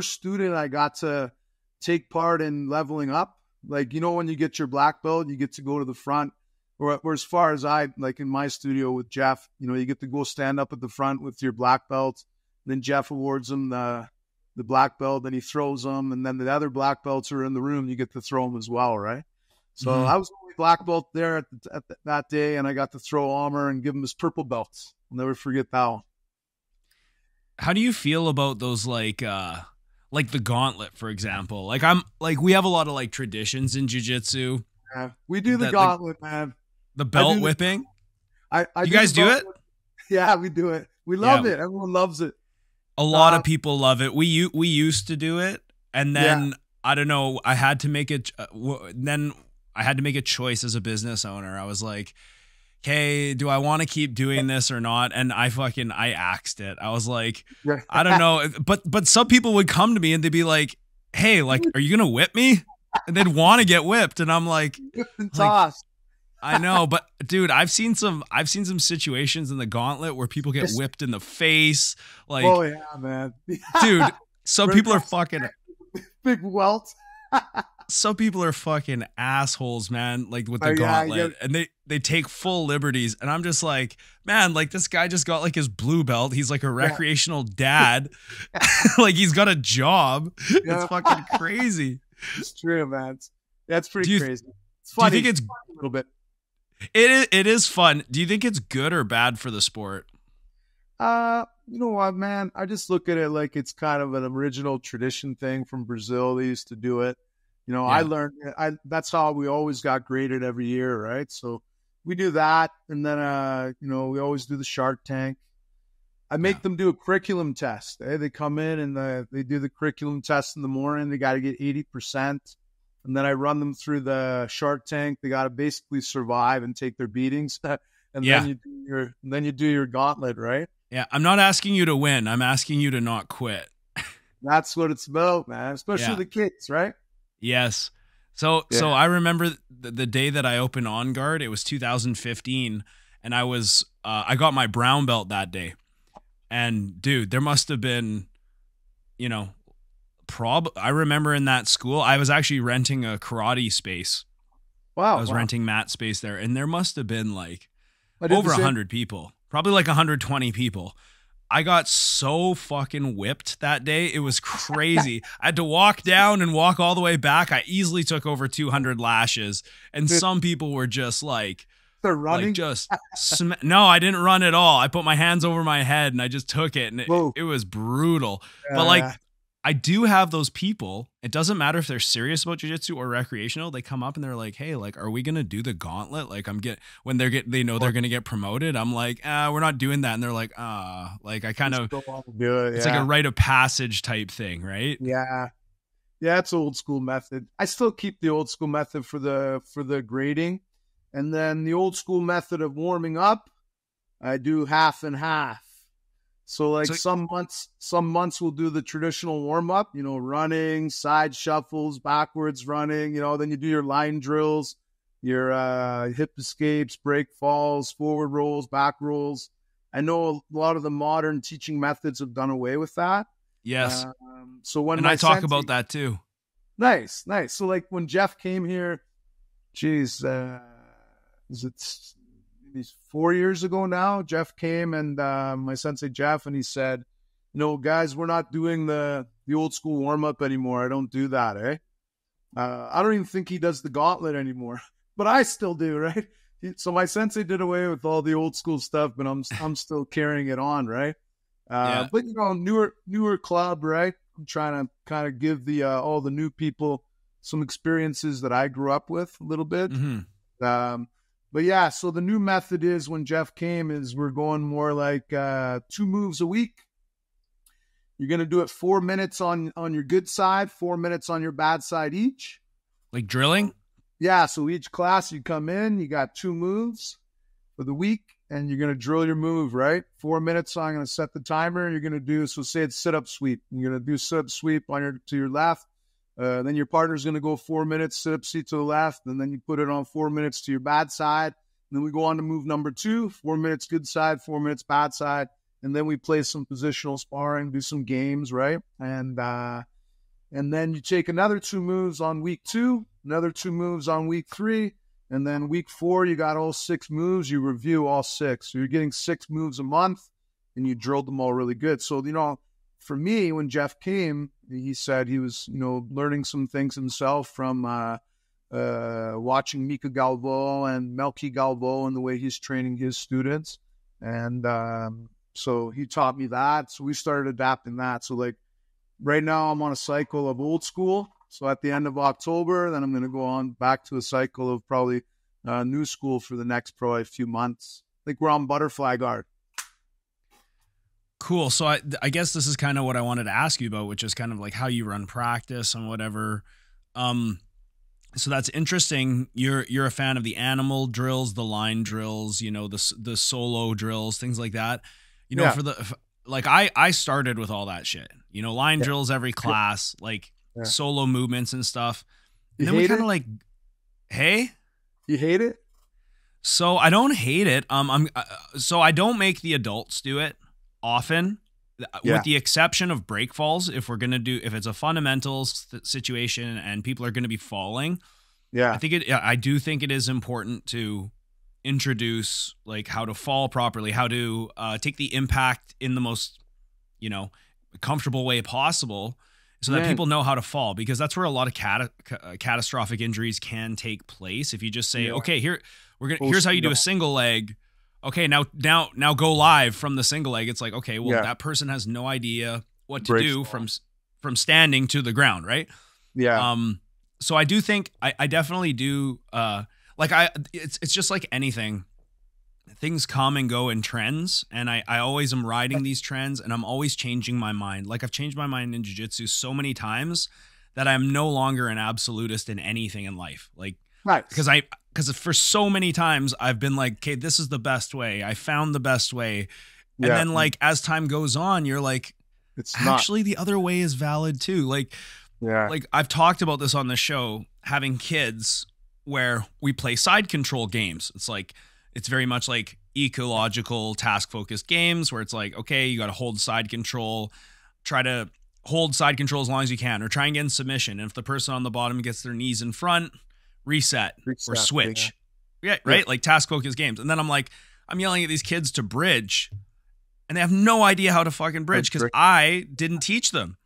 student I got to take part in leveling up. Like, you know, when you get your black belt, you get to go to the front or as far as like in my studio with Jeff, you know, you get to go stand up at the front with your black belt. Then Jeff awards him the black belt, then he throws them, and then the other black belts are in the room. You get to throw them as well, right? So I was the only black belt there at that day, and I got to throw Almer and give him his purple belts. I'll never forget that one. How do you feel about those like the gauntlet, for example? Like we have a lot of like traditions in jiu-jitsu. Yeah, we do the gauntlet, man. The belt whipping. You guys do it? Yeah, we do it. We love it. Everyone loves it. A lot of people love it. We used to do it, and then I don't know. I had to make it. Then I had to make a choice as a business owner. I was like, "Okay, do I want to keep doing this or not?" And I axed it. I was like, I don't know. But some people would come to me and they'd be like, "Hey, like, are you gonna whip me?" And they'd want to get whipped, and I'm like, tossed. I know, but dude, I've seen some situations in the gauntlet where people get whipped in the face. Like, oh yeah, man. Dude, some people are fucking big welt. Some people are fucking assholes, man, like with the gauntlet. And they take full liberties. And I'm just like, man, like this guy just got like his blue belt. He's like a recreational dad. Like he's got a job. It's fucking crazy. It's true, man. That's pretty crazy. It's funny. Do you think it's a little bit? It is fun. Do you think it's good or bad for the sport? You know what, man? I just look at it like it's kind of an original tradition thing from Brazil. They used to do it. You know, I learned that's how we always got graded every year, right? So we do that, and then you know, we always do the Shark Tank. I make them do a curriculum test. They come in and they do the curriculum test in the morning. They got to get 80%. And then I run them through the Shark Tank. They got to basically survive and take their beatings. And then you do your gauntlet, right? Yeah, I'm not asking you to win. I'm asking you to not quit. That's what it's about, man. Especially the kids, right? Yes. So I remember the day that I opened On Guard. It was 2015, and I got my brown belt that day. And dude, there must have been, you know, I remember in that school, I was actually renting a karate space. Wow. I was renting mat space there, and there must have been like over 100 people, probably like 120 people. I got so fucking whipped that day. It was crazy. I had to walk down and walk all the way back. I easily took over 200 lashes, and some people were just like, they're running. Like no, I didn't run at all. I put my hands over my head and I just took it, and it was brutal. But like, I do have those people. It doesn't matter if they're serious about jiu-jitsu or recreational. They come up and they're like, "Hey, like, are we gonna do the gauntlet?" Like, they know they're gonna get promoted. I'm like, we're not doing that, and they're like, like I kind of do it. It's like a rite of passage type thing, right? Yeah, it's old school method. I still keep the old school method for the grading, and then the old school method of warming up, I do half and half. So like some months we'll do the traditional warm up, you know, running, side shuffles, backwards running, you know, then you do your line drills, your hip escapes, break falls, forward rolls, back rolls. I know a lot of the modern teaching methods have done away with that. Yes. So when I talk about that too. Nice. So like when Jeff came here, is it 4 years ago now, Jeff came and my sensei Jeff, and he said, "No, guys, we're not doing the old school warm up anymore. I don't do that, eh? I don't even think he does the gauntlet anymore, but I still do, right? So my sensei did away with all the old school stuff, but I'm still carrying it on, right? But you know, newer club, right? I'm trying to kind of give the all the new people some experiences that I grew up with a little bit. Mm-hmm. But yeah, so the new method is when Jeff came is we're going more like 2 moves a week. You're going to do it 4 minutes on your good side, 4 minutes on your bad side each. Like drilling? Yeah, so each class you come in, you got 2 moves for the week, and you're going to drill your move, right? 4 minutes, so I'm going to set the timer. You're going to do, so say it's sit-up sweep. You're going to do sit-up sweep to your left. Then your partner's going to go 4 minutes, sit-up seat to the left, and then you put it on 4 minutes to your bad side. And then we go on to move number 2, 4 minutes good side, 4 minutes bad side. And then we play some positional sparring, do some games, right? And then you take another 2 moves on week 2, another 2 moves on week 3, and then week 4, you got all 6 moves. You review all 6. So you're getting 6 moves a month, and you drilled them all really good. So, you know, for me, when Jeff came, he said he was, you know, learning some things himself from watching Mika Galvão and Melky Galvão and the way he's training his students. And so he taught me that. So we started adapting that. So like right now I'm on a cycle of old school. So at the end of October, then I'm going to go on back to a cycle of probably new school for the next probably few months. Like we're on butterfly guard. Cool. So I guess this is kind of what I wanted to ask you about, which is kind of like how you run practice and whatever. So that's interesting. You're a fan of the animal drills, the line drills, you know, the solo drills, things like that. You know, Yeah. I started with all that shit. You know, line drills every class, like solo movements and stuff. And You then we hate kind of it? like, hey. You hate it? So I don't hate it. So I don't make the adults do it often, with the exception of break falls. If it's a fundamentals situation and people are going to be falling, Yeah. I do think it is important to introduce like how to fall properly, how to take the impact in the most, you know, comfortable way possible, so that people know how to fall, because that's where a lot of catastrophic injuries can take place. If you just say, okay, here's how you do a single leg. Okay, now go live from the single leg. It's like, okay, well, that person has no idea what to do from standing to the ground, right? Yeah. So I do think I definitely do. It's just like anything. Things come and go in trends, and I always am riding these trends, and I'm always changing my mind. Like I've changed my mind in jiu-jitsu so many times that I'm no longer an absolutist in anything in life. Like, nice. Because for so many times I've been like, okay, this is the best way. I found the best way. And then like as time goes on, you're like, it's actually the other way is valid too. Like, like I've talked about this on the show, having kids where we play side control games. It's very much like ecological task focused games where it's like, okay, you got to hold side control, try to hold side control as long as you can, or try and get in submission. And if the person on the bottom gets their knees in front, reset or switch. Yeah, right? Like task focused games. And then I'm yelling at these kids to bridge, and they have no idea how to fucking bridge because I didn't teach them.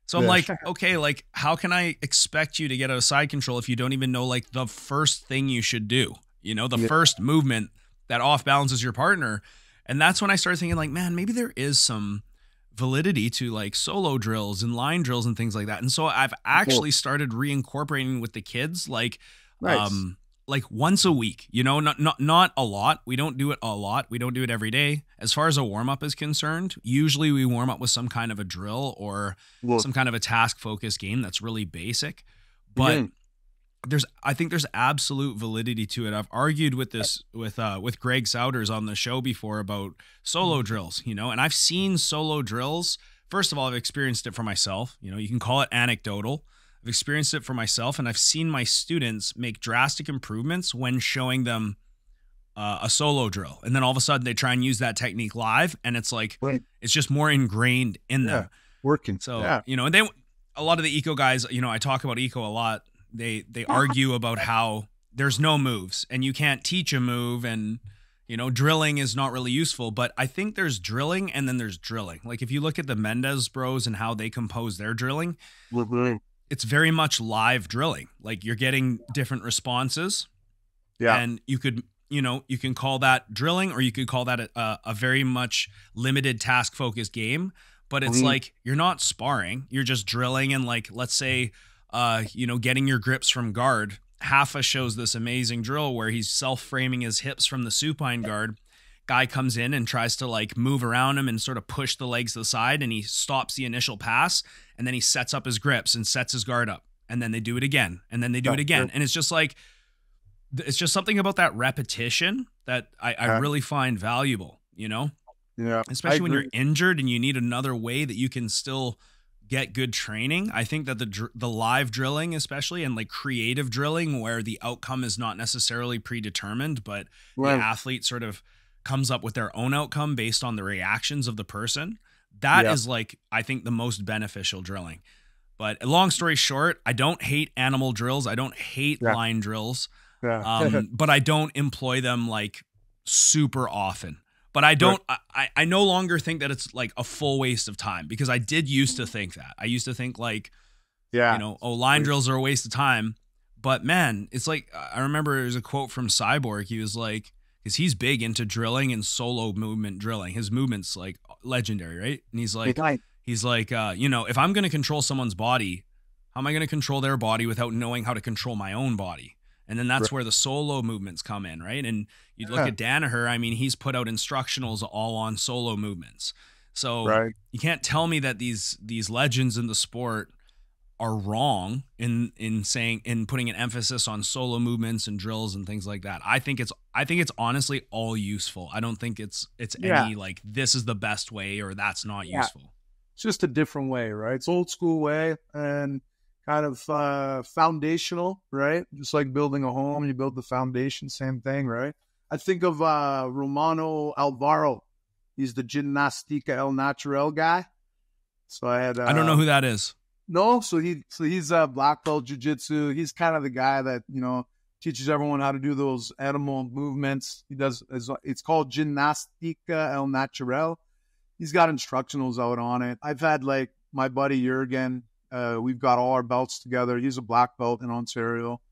So I'm like, okay, like how can I expect you to get out of side control if you don't even know like the first thing you should do? You know, the first movement that off balances your partner. And that's when I started thinking like, man, maybe there is some validity to like solo drills and line drills and things like that. And so I've actually started reincorporating with the kids, like once a week, you know, not a lot. We don't do it a lot. We don't do it every day. As far as a warm up is concerned, usually we warm up with some kind of a drill or some kind of a task focused game that's really basic. But I think there's absolute validity to it. I've argued with this with Greg Souders on the show before about solo drills, you know, and I've seen solo drills. First of all, I've experienced it for myself. You know, you can call it anecdotal. I've experienced it for myself, and I've seen my students make drastic improvements when showing them a solo drill. And then all of a sudden they try and use that technique live, and it's like, it's just more ingrained in them. Working. So, you know, and a lot of the eco guys, you know, I talk about eco a lot. They argue about how there's no moves and you can't teach a move, and you know, drilling is not really useful. But I think there's drilling and then there's drilling. Like if you look at the Mendez bros and how they compose their drilling, it's very much live drilling. Like you're getting different responses. Yeah. And you can call that drilling, or you could call that a very much limited task focused game. But it's like you're not sparring, you're just drilling. And like, let's say, you know, getting your grips from guard. Haffa shows this amazing drill where he's self-framing his hips from the supine guard. Guy comes in and tries to like move around him and sort of push the legs to the side, and he stops the initial pass, and then he sets up his grips and sets his guard up, and then they do it again, and then they do it again. And it's just like, it's just something about that repetition that I really find valuable, you know? Yeah. Especially when you're injured and you need another way that you can still get good training. I think that the live drilling, especially, and like creative drilling where the outcome is not necessarily predetermined, but the athlete sort of comes up with their own outcome based on the reactions of the person. That is like, I think, the most beneficial drilling. But long story short, I don't hate animal drills. I don't hate line drills, but I don't employ them like super often. But I don't, I no longer think that it's like a full waste of time, because I did used to think that. I used to think like, you know, oh, line drills are a waste of time. But man, it's like, I remember there's a quote from Cyborg. He was like, because he's big into drilling and solo movement drilling. His movement's like legendary, right? And he's like, you know, if I'm going to control someone's body, how am I going to control their body without knowing how to control my own body? And then that's where the solo movements come in, right? And you look at Danaher, I mean, he's put out instructionals all on solo movements. So Right. you can't tell me that these legends in the sport are wrong in putting an emphasis on solo movements and drills and things like that. I think it's honestly all useful. I don't think it's any like this is the best way or that's not useful. It's just a different way, right? It's old school way and kind of foundational, right? Just like building a home, you build the foundation, same thing, right? I think of Romano Alvaro. He's the Gimnastica El Natural guy. So I don't know who that is. No, so he's a black belt jiu-jitsu. He's kind of the guy that, teaches everyone how to do those animal movements. It's called Gimnastica El Natural. He's got instructionals out on it. I've had like my buddy Jurgen. We've got all our belts together. He's a black belt in Ontario.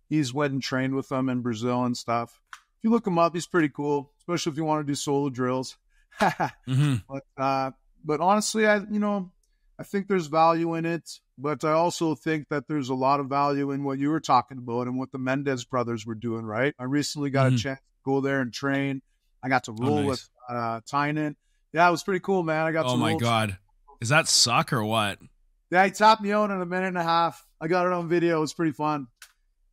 He's went and trained with them in Brazil and stuff. If you look him up, he's pretty cool, especially if you want to do solo drills. But honestly, I think there's value in it, but I also think that there's a lot of value in what you were talking about and what the Mendez brothers were doing, right? I recently got a chance to go there and train. I got to roll with Tynan. Yeah, it was pretty cool, man. I got to roll. Oh, my God. Is that suck or what? Yeah, he tapped me out in a minute and a half. I got it on video. It was pretty fun.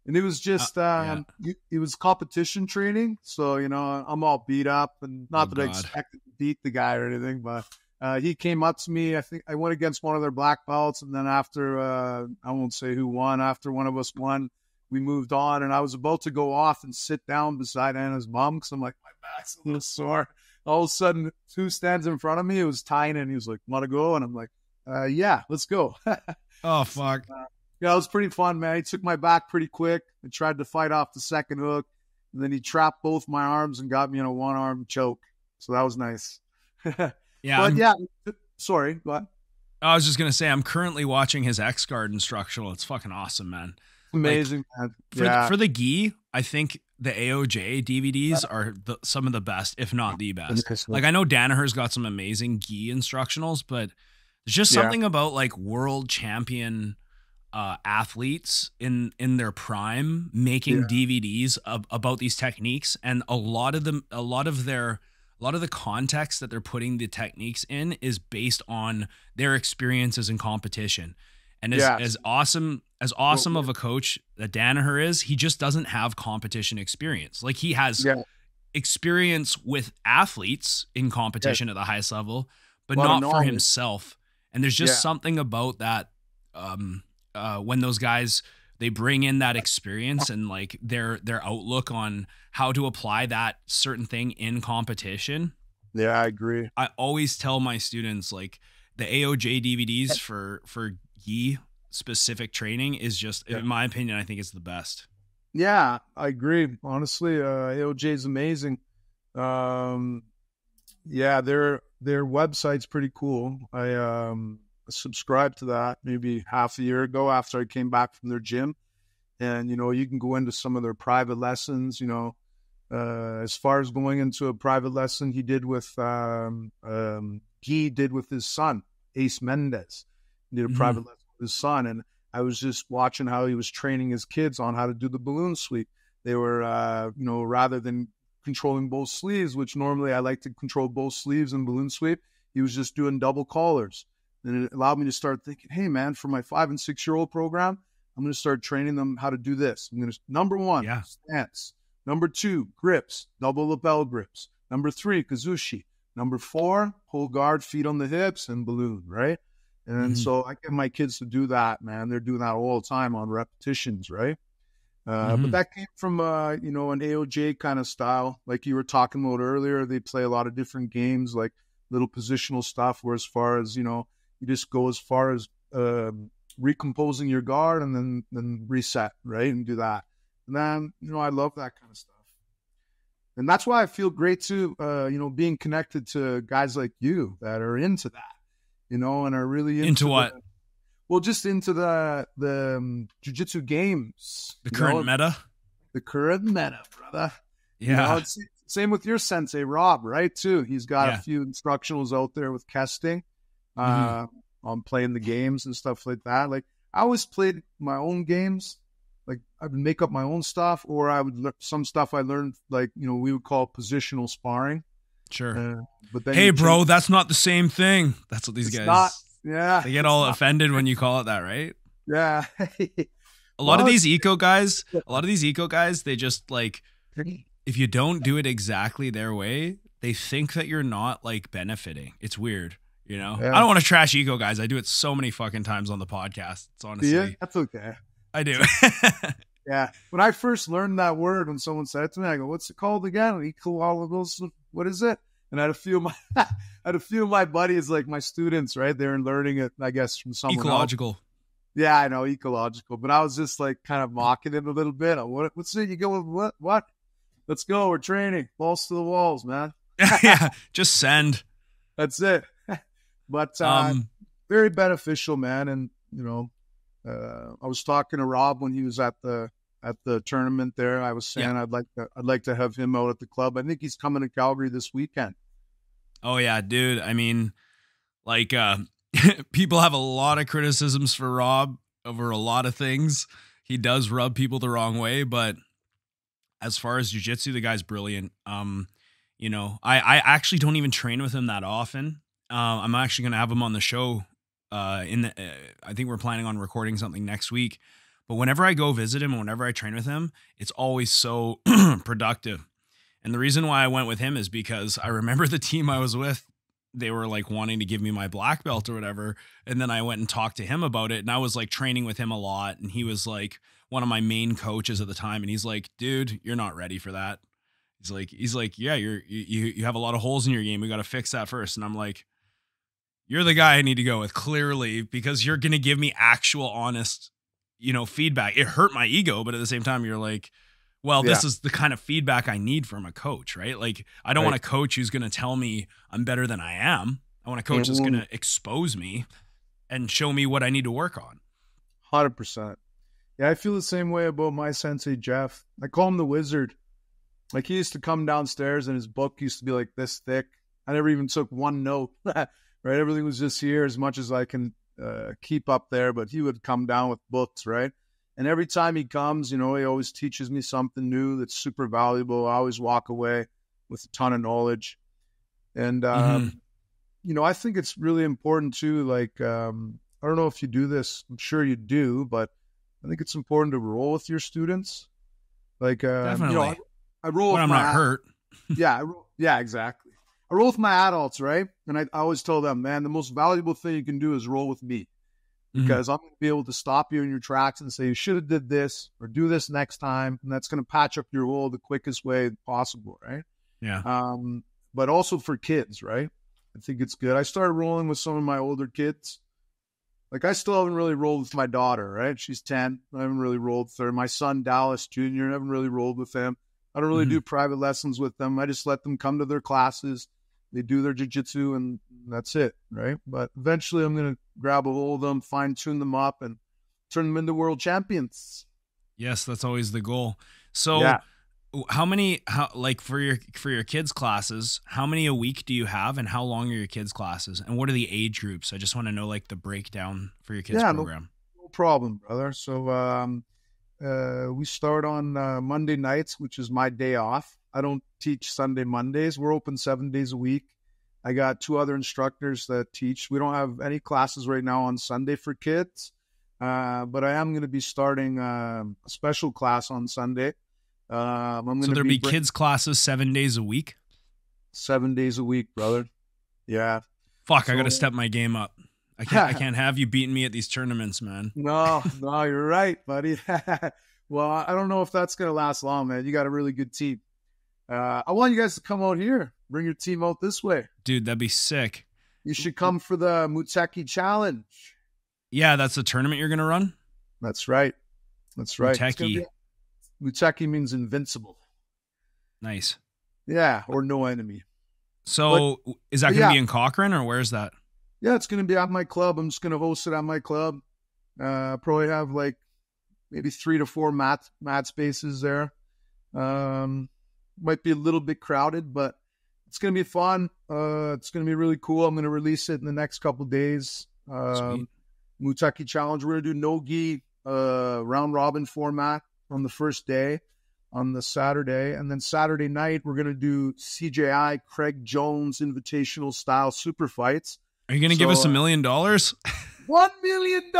And it was just, it was competition training. So, I'm all beat up and not that I expected to beat the guy or anything, but he came up to me. I think I went against one of their black belts. And then after, I won't say who won, after one of us won, we moved on. And I was about to go off and sit down beside Anna's mom because I'm like, my back's a little sore. All of a sudden, who stands in front of me? It was Tynan. He was like, want to go? And I'm like, yeah, let's go. Oh, fuck. Yeah, it was pretty fun, man. He took my back pretty quick and tried to fight off the second hook. And then he trapped both my arms and got me in a one-arm choke. So that was nice. Yeah. Sorry, what? I was just going to say, I'm currently watching his X-Guard instructional. It's fucking awesome, man. Amazing, man. For the gi, I think the AOJ DVDs are some of the best, if not the best. Like, I know Danaher's got some amazing gi instructionals, but there's just something about like world champion athletes in their prime making DVDs about these techniques, and a lot of the context that they're putting the techniques in is based on their experiences in competition. And as awesome of a coach that Danaher is, he just doesn't have competition experience. Like, he has experience with athletes in competition at the highest level, but not for himself. And there's just something about that when those guys, they bring in that experience and like their outlook on how to apply that certain thing in competition. Yeah, I agree. I always tell my students, like, the AOJ DVDs for gi specific training is just, in my opinion, I think it's the best. Yeah, I agree. Honestly, AOJ is amazing. Their website's pretty cool. I subscribed to that maybe half a year ago after I came back from their gym. And, you can go into some of their private lessons, as far as going into a private lesson he did with his son, Ace Mendez. He did a private lesson with his son. And I was just watching how he was training his kids on how to do the balloon sweep. They were, rather than controlling both sleeves, which normally I like to control both sleeves and balloon sweep, he was just doing double collars. And it allowed me to start thinking, hey, man, for my 5 and 6 year old program, I'm going to start training them how to do this. I'm going to, number 1, stance. Number 2, grips, double lapel grips. Number 3, kazushi. Number 4, pull guard, feet on the hips, and balloon, right? And so I get my kids to do that, man. They're doing that all the time on repetitions, right? But that came from, an AOJ kind of style. Like you were talking about earlier, they play a lot of different games, like little positional stuff, where as far as, you just go as far as recomposing your guard and then reset, right? And do that. And then, I love that kind of stuff. And that's why I feel great too, being connected to guys like you that are into that, and are really into what? Just into the jiu-jitsu games. The current meta? The current meta, brother. Yeah. It's same with your sensei, Rob, right, too? He's got a few instructionals out there with Kesting on playing the games and stuff like that. Like, I always played my own games. Like, I would make up my own stuff, or I would some stuff I learned, like, we would call positional sparring. Sure. But then hey, bro, that's not the same thing. That's what these guys. Yeah. They get all offended when you call it that, right? Yeah. A lot of these eco guys, they just like, if you don't do it exactly their way, they think that you're not like benefiting. It's weird, you know? Yeah. I don't want to trash eco guys. I do it so many fucking times on the podcast. It's honestly. Yeah, that's okay. I do. Yeah. When I first learned that word, when someone said it to me, I go, what's it called again? What is it? And I had a few of my buddies, like my students, right? They're learning it, I guess, from someone Ecological. else. Yeah, I know, ecological. But I was just like kind of mocking it a little bit. What's it? You go with what? Let's go. We're training. Balls to the walls, man. Yeah, just send. That's it. But very beneficial, man. And you know, I was talking to Rob when he was at the tournament there. I was saying I'd like to have him out at the club. I think he's coming to Calgary this weekend. Oh yeah, dude. I mean, like people have a lot of criticisms for Rob over a lot of things. He does rub people the wrong way, but as far as jiu-jitsu, the guy's brilliant. You know, I actually don't even train with him that often. I'm actually going to have him on the show. I think we're planning on recording something next week. But whenever I go visit him and whenever I train with him, it's always so productive. And the reason why I went with him is because I remember the team I was with, they were like wanting to give me my black belt or whatever. And then I went and talked to him about it. And I was like training with him a lot. And he was like one of my main coaches at the time. And he's like, dude, you're not ready for that. He's like, yeah, you have a lot of holes in your game. We got to fix that first. And I'm like, you're the guy I need to go with, clearly, because you're going to give me actual honest, you know, feedback. It hurt my ego, but at the same time, you're like, well, this is the kind of feedback I need from a coach, right? Like, I don't want a coach who's going to tell me I'm better than I am. I want a coach that's going to expose me and show me what I need to work on. 100%. Yeah, I feel the same way about my sensei, Jeff. I call him the wizard. Like, he used to come downstairs and his book used to be like this thick. I never even took one note, right? Everything was just here as much as I can keep up there, but he would come down with books, right? And every time he comes, you know, he always teaches me something new that's super valuable. I always walk away with a ton of knowledge. And, you know, I think it's really important too. Like, I don't know if you do this. I'm sure you do, but I think it's important to roll with your students. Like, Definitely. you know, I roll when with I'm not hurt. Yeah, exactly. I roll with my adults, right? And I always tell them, man, the most valuable thing you can do is roll with me. Because I'm going to be able to stop you in your tracks and say, you should have did this or do this next time. And that's going to patch up your hole the quickest way possible, right? Yeah. But also for kids, right? I think it's good. I started rolling with some of my older kids. Like, I still haven't really rolled with my daughter, right? She's 10. I haven't really rolled with her. My son, Dallas Jr., I haven't really rolled with him. I don't really do private lessons with them. I just let them come to their classes. They do their jiu-jitsu, and that's it, right? But eventually I'm going to grab a hold of them, fine-tune them up, and turn them into world champions. Yes, that's always the goal. So like for your kids' classes, how many a week do you have, and how long are your kids' classes? And what are the age groups? I just want to know, like, the breakdown for your kids' program. No problem, brother. So we start on Monday nights, which is my day off. I don't teach Sunday, Mondays. We're open 7 days a week. I got 2 other instructors that teach. We don't have any classes right now on Sunday for kids, but I am going to be starting a special class on Sunday. So there'll be kids classes 7 days a week? 7 days a week, brother. Yeah. Fuck, I got to step my game up. I can't have you beating me at these tournaments, man. No, you're right, buddy. Well, I don't know if that's going to last long, man. You got a really good team. I want you guys to come out here. Bring your team out this way. Dude, that'd be sick. You should come for the Muteki Challenge. Yeah, that's the tournament you're going to run? That's right. Muteki. Muteki means invincible. Nice. Yeah, or no enemy. So is that going to be in Cochrane, or where's that? Yeah, it's going to be at my club. I'm just going to host it at my club. Probably have like maybe 3 to 4 mat spaces there. Might be a little bit crowded, but it's going to be fun. It's going to be really cool. I'm going to release it in the next couple days. Muteki Challenge. We're going to do no-gi round robin format on the first day. on the Saturday. And then Saturday night, we're going to do CJI Craig Jones Invitational style super fights. Are you going to give us $1 million? $1 million.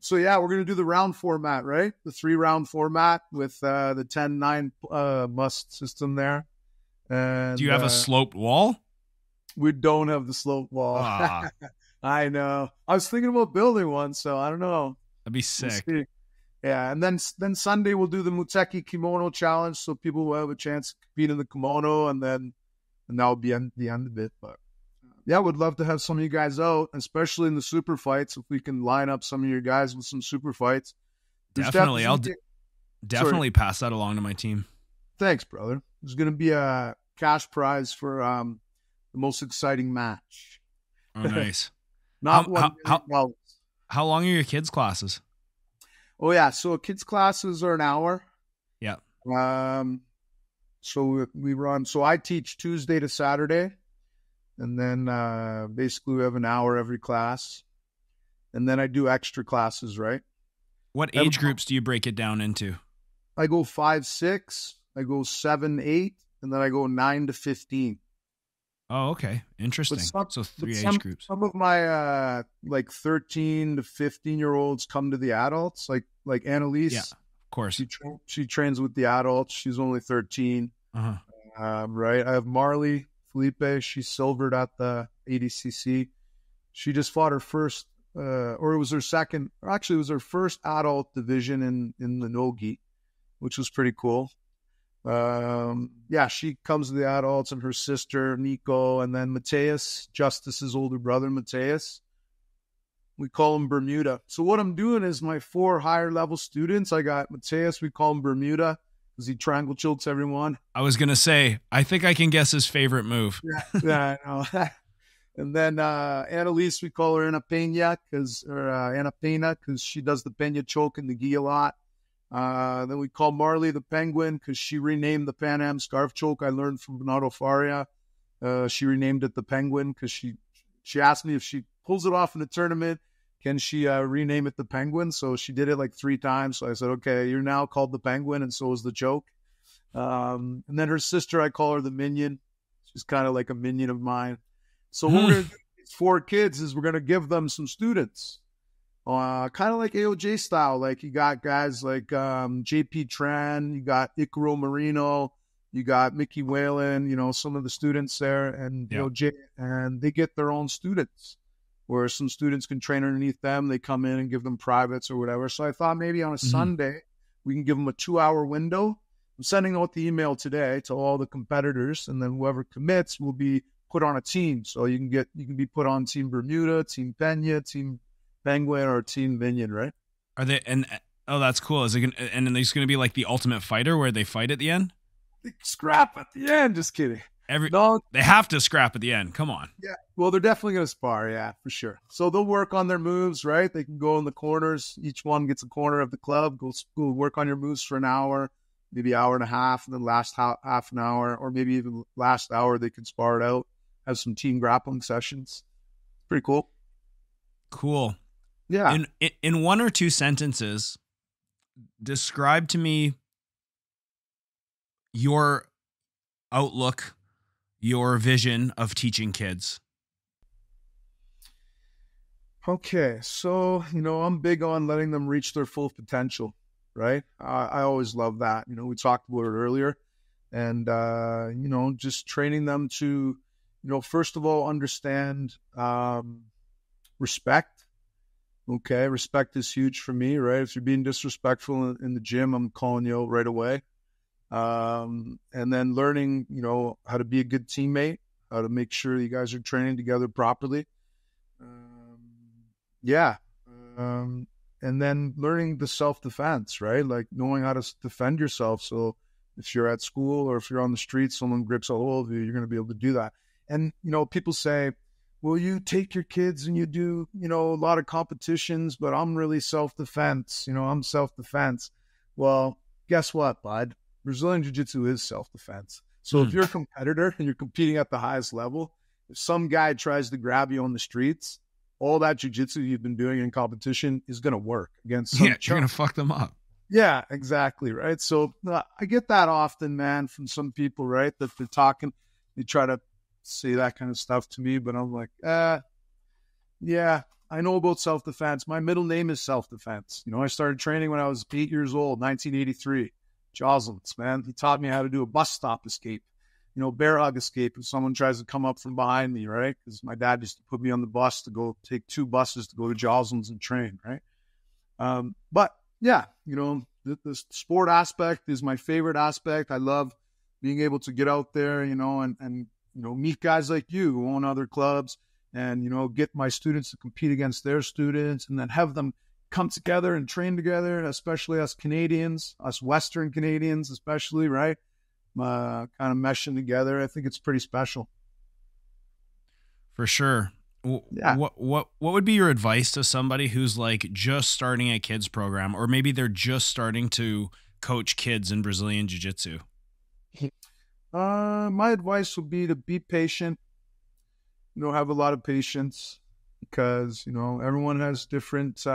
So yeah, we're going to do the round format, right? The 3-round format with the 10-9 must system there. And do you have a sloped wall? We don't have the sloped wall. I know. I was thinking about building one, so I don't know. That'd be sick. We'll yeah, and then Sunday we'll do the Muteki Kimono Challenge, so people will have a chance to compete in the kimono, and that'll be the end of it. But yeah, would love to have some of you guys out, especially in the super fights. If we can line up some of your guys with some super fights, definitely. I'll definitely pass that along to my team. Thanks, brother. There's going to be a cash prize for the most exciting match. Oh, nice. Not how long are your kids' classes? Oh yeah, so kids' classes are an hour. Yeah. So we run. So I teach Tuesday to Saturday, and then basically we have an hour every class, and then I do extra classes. Right. What age groups do you break it down into? I go 5, 6. I go 7, 8, and then I go 9 to 15. Oh, okay. Interesting. So 3 age groups. Some of my like 13 to 15-year-olds come to the adults, like Annalise. Yeah, of course. She trains with the adults. She's only 13. Right. I have Marley Felipe. She's silvered at the ADCC. She just fought her first, or it was her second. Or actually, it was her first adult division in the Nogi, which was pretty cool. Yeah, she comes to the adults, and her sister Nico, and then Mateus, Justice's older brother Mateus. We call him Bermuda. So what I'm doing is my 4 higher level students. I got Mateus. We call him Bermuda because he triangle chokes everyone. I was gonna say, I think I can guess his favorite move. Yeah, I know. And then Annalise, we call her Ana Pena because she does the Pena choke and the gi a lot. Then we call Marley the Penguin because she renamed the Pan Am scarf choke I learned from Bernardo Faria. She renamed it the Penguin because she asked me if she pulls it off in a tournament, can she rename it the Penguin? So she did it like 3 times. So I said, okay, you're now called the Penguin, and so is the choke. And then her sister, I call her the Minion. She's kind of like a minion of mine. So what we're going to do with these 4 kids is we're going to give them some students. Kind of like AOJ style. Like you got guys like JP Tran, you got Icaro Marino, you got Mickey Whalen, some of the students there, and and they get their own students, where some students can train underneath them. They come in and give them privates or whatever. So I thought maybe on a Sunday we can give them a 2-hour window. I'm sending out the email today to all the competitors, and then whoever commits will be put on a team. So you can be put on Team Bermuda, Team Pena, Team Penguin, or Team Minion, right? Are they? And oh, that's cool. Is it gonna, and then there's going to be like the Ultimate Fighter where they fight at the end? They scrap at the end. Just kidding. They have to scrap at the end. Come on. Yeah. Well, they're definitely going to spar. Yeah, for sure. So they'll work on their moves, right? They can go in the corners. Each one gets a corner of the club. Go work on your moves for an hour, maybe hour and a half, and then last half an hour, or maybe even last hour they can spar it out. Have some team grappling sessions. Pretty cool. Cool. Yeah. In 1 or 2 sentences, describe to me your outlook, your vision of teaching kids. Okay. So, I'm big on letting them reach their full potential, right? I always love that. We talked about it earlier. And, just training them to, first of all, understand respect. Okay, respect is huge for me, right? If you're being disrespectful in the gym, I'm calling you out right away. And then learning, how to be a good teammate, how to make sure you guys are training together properly. And then learning the self-defense, right? Like knowing how to defend yourself. So if you're at school or if you're on the street, someone grips a hold of you, you're going to be able to do that. And, people say, well, you take your kids and you do, a lot of competitions, but I'm really self-defense. I'm self-defense. Well, guess what, bud? Brazilian Jiu-Jitsu is self-defense. So if you're a competitor and you're competing at the highest level, if some guy tries to grab you on the streets, all that jiu-jitsu you've been doing in competition is going to work against some You're going to fuck them up. Yeah, exactly. Right. So I get that often, man, from some people, right, that they're talking, they try to say that kind of stuff to me, but I'm like, yeah, I know about self-defense. My middle name is self-defense. I started training when I was 8 years old, 1983. Joslin's, man. He taught me how to do a bus stop escape, bear hug escape if someone tries to come up from behind me, right? Because my dad used to put me on the bus to go take 2 buses to go to Joslin's and train, right? But yeah, the sport aspect is my favorite aspect. I love being able to get out there, and meet guys like you who own other clubs and, get my students to compete against their students and then have them come together and train together, especially us Canadians, us Western Canadians, especially, right? Kind of meshing together. I think it's pretty special. For sure. Yeah. What would be your advice to somebody who's like just starting a kids program, or maybe they're just starting to coach kids in Brazilian Jiu-Jitsu? My advice would be to be patient. Have a lot of patience because, everyone has different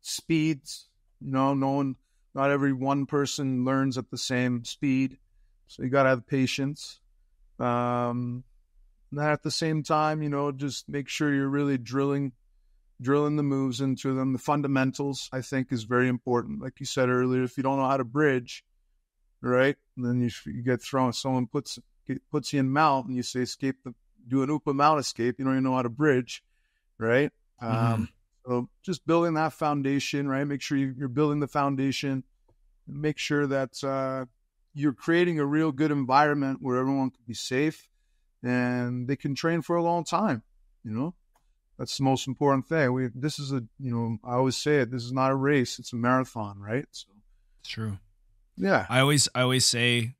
speeds, not every one person learns at the same speed. So you got to have patience. And at the same time, just make sure you're really drilling the moves into them. The fundamentals, I think, is very important. Like you said earlier, if you don't know how to bridge, right, and then you get thrown. Someone puts you in mount, and you say do an upa mount escape. You don't even know how to bridge, right? So just building that foundation, right? Make sure you're building the foundation. Make sure that you're creating a real good environment where everyone can be safe and they can train for a long time. That's the most important thing. This is I always say it. This is not a race; it's a marathon, right? So it's true. Yeah, I always say,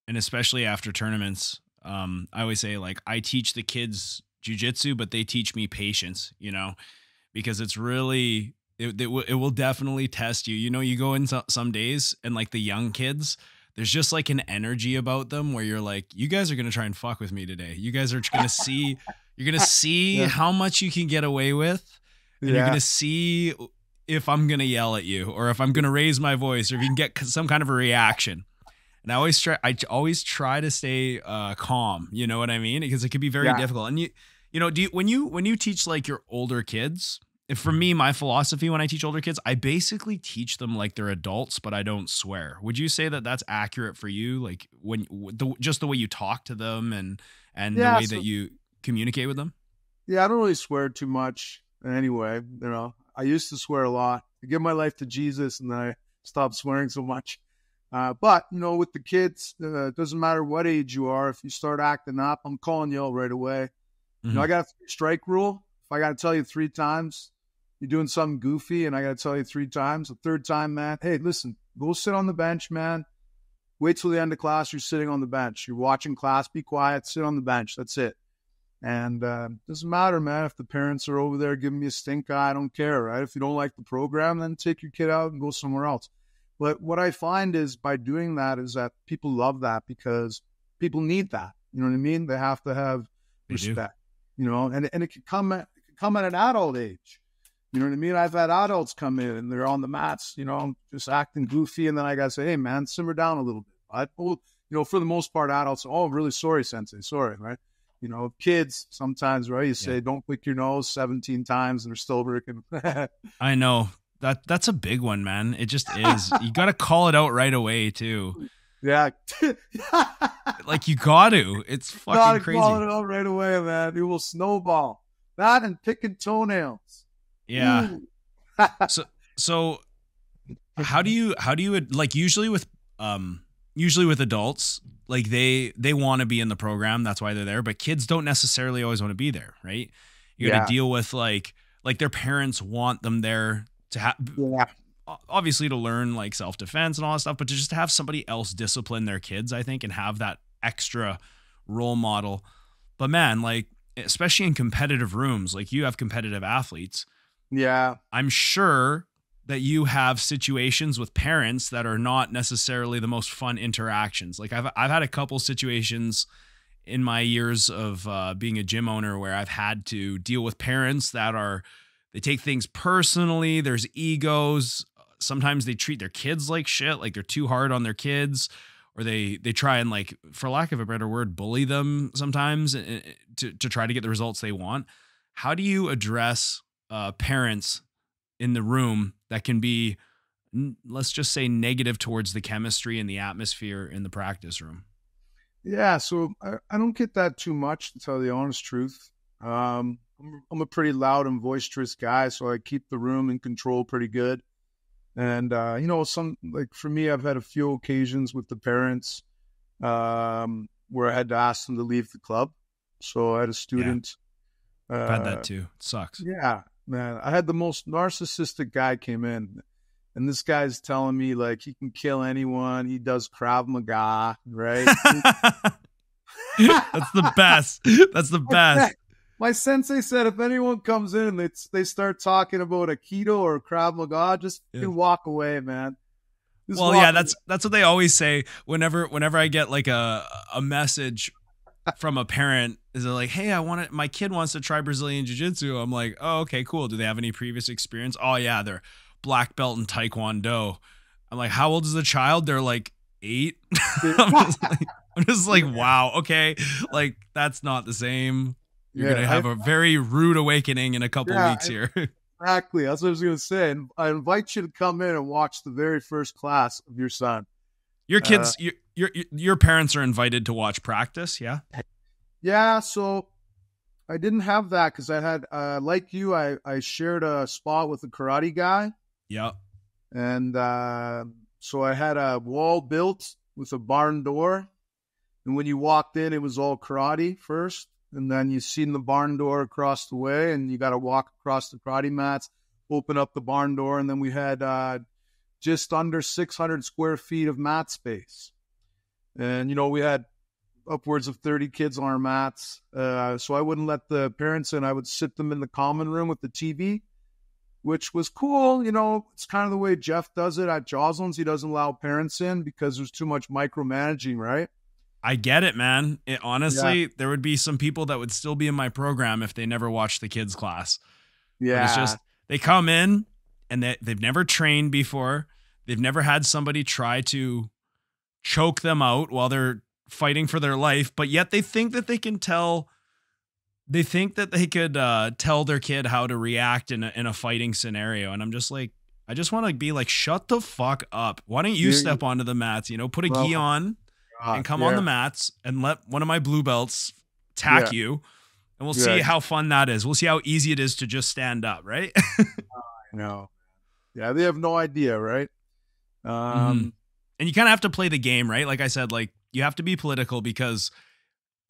and especially after tournaments, I always say, like, I teach the kids jiu-jitsu, but they teach me patience, because it's really, it will definitely test you. You go in some days and like the young kids, there's just like an energy about them where you're like, you guys are going to try and fuck with me today. You guys are going to see, you're going to see how much you can get away with. And you're going to see if I'm going to yell at you or if I'm going to raise my voice or if you can get some kind of a reaction. And I always try to stay calm. You know what I mean? Because it can be very difficult. And when you teach like your older kids, for me, my philosophy when I teach older kids, I basically teach them like they're adults, but I don't swear. Would you say that that's accurate for you? Like just the way you talk to them and the way that you communicate with them? Yeah, I don't really swear too much anyway. I used to swear a lot. I give my life to Jesus and then I stopped swearing so much. But, with the kids, it doesn't matter what age you are. If you start acting up, I'm calling you out right away. Mm-hmm. I got a strike rule. If I got to tell you 3 times, you're doing something goofy and I got to tell you 3 times, the third time, man, hey, listen, go sit on the bench, man. Wait till the end of class. You're sitting on the bench. You're watching class. Be quiet. Sit on the bench. That's it. And doesn't matter, man, if the parents are over there giving me a stink eye. I don't care, right? If you don't like the program, then take your kid out and go somewhere else. But what I find is by doing that is that people love that because people need that. You know what I mean? They have to have respect, and it can come at an adult age. You know what I mean? I've had adults come in and they're on the mats, just acting goofy. And then I got to say, hey, man, simmer down a little bit. For the most part, adults, oh, I'm really sorry, sensei. Sorry, right? Kids sometimes, right? You say, don't click your nose 17 times and they're still working. I know. That's a big one, man. It just is. You got to call it out right away too. Yeah. Like you got to. It's fucking crazy. Call it out right away, man. It will snowball. That and picking toenails. Yeah. So how do you like usually with adults, like they want to be in the program. That's why they're there. But kids don't necessarily always want to be there, right? You got to deal with like their parents want them there to have, obviously to learn like self-defense and all that stuff, but to just have somebody else discipline their kids, I think, and have that extra role model. But man, like, especially in competitive rooms, like you have competitive athletes. Yeah. I'm sure that you have situations with parents that are not necessarily the most fun interactions. Like I've had a couple situations in my years of being a gym owner, where I've had to deal with parents they take things personally. There's egos. Sometimes they treat their kids like shit, like they're too hard on their kids, or they try and, like, for lack of a better word, bully them sometimes to try to get the results they want. How do you address parents in the room that can be, let's just say, negative towards the chemistry and the atmosphere in the practice room? Yeah, so I don't get that too much, to tell you the honest truth. I'm a pretty loud and boisterous guy, so I keep the room in control pretty good. And, like for me, I've had a few occasions with the parents where I had to ask them to leave the club. So I had a student. I've had that too. It sucks. Yeah, man. I had the most narcissistic guy came in. And this guy's telling me, like, he can kill anyone. He does Krav Maga, right? That's the best. That's the best. My sensei said, if anyone comes in and they start talking about Aikido or Krav Maga, just walk away, man. Well, yeah, that's what they always say whenever I get, like, a message from a parent, is like, hey, my kid wants to try Brazilian Jiu-Jitsu. I'm like, oh, okay, cool. Do they have any previous experience? Oh yeah, they're black belt in Taekwondo. I'm like, how old is the child? They're like 8. I'm just like, wow, okay, like, that's not the same. You're gonna have a very rude awakening in a couple weeks here. Exactly, that's what I was gonna say. And I invite you to come in and watch the very first class of your son. Your kids, your parents are invited to watch practice, yeah? Yeah, so I didn't have that because I had, like you, I shared a spot with a karate guy. Yeah. And so I had a wall built with a barn door. And when you walked in, it was all karate first. And then you seen the barn door across the way, and you got to walk across the karate mats, open up the barn door. And then we had just under 600 square feet of mat space. And, we had upwards of 30 kids on our mats. So I wouldn't let the parents in. I would sit them in the common room with the TV, which was cool. It's kind of the way Jeff does it at Joslin's. He doesn't allow parents in because there's too much micromanaging, right? I get it, man. Honestly, there would be some people that would still be in my program if they never watched the kids class. Yeah. But it's just, they come in and they've never trained before. They've never had somebody try to choke them out while they're fighting for their life, but yet they think that they can tell. They think that they could tell their kid how to react in a fighting scenario. And I'm just like, I just want to be like, shut the fuck up. Why don't you step onto the mats, put a gi on and come on the mats and let one of my blue belts tack you. And we'll see how fun that is. We'll see how easy it is to just stand up, right? I know. Yeah, they have no idea, right? And you kind of have to play the game, right? Like I said, like, you have to be political because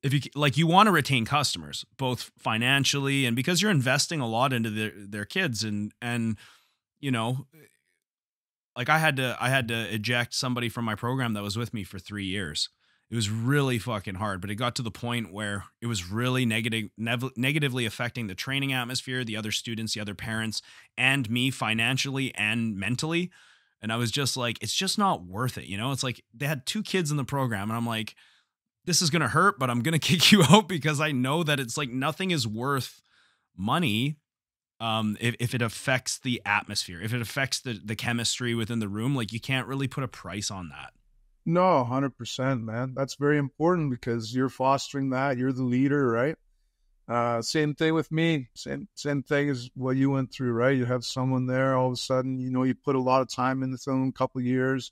if you want to retain customers, both financially and because you're investing a lot into their kids. And like I had to eject somebody from my program that was with me for 3 years. It was really fucking hard, but it got to the point where it was really negatively affecting the training atmosphere, the other students, the other parents, and me financially and mentally. And I was just like, it's just not worth it. It's like they had 2 kids in the program and I'm like, this is going to hurt, but I'm going to kick you out because I know that it's like nothing is worth money. If it affects the atmosphere, if it affects the chemistry within the room, like, you can't really put a price on that. No, 100%, man. That's very important because you're fostering that. You're the leader, right? Same thing with me. Same thing as what you went through, right? You have someone there, all of a sudden, you put a lot of time into them, a couple of years,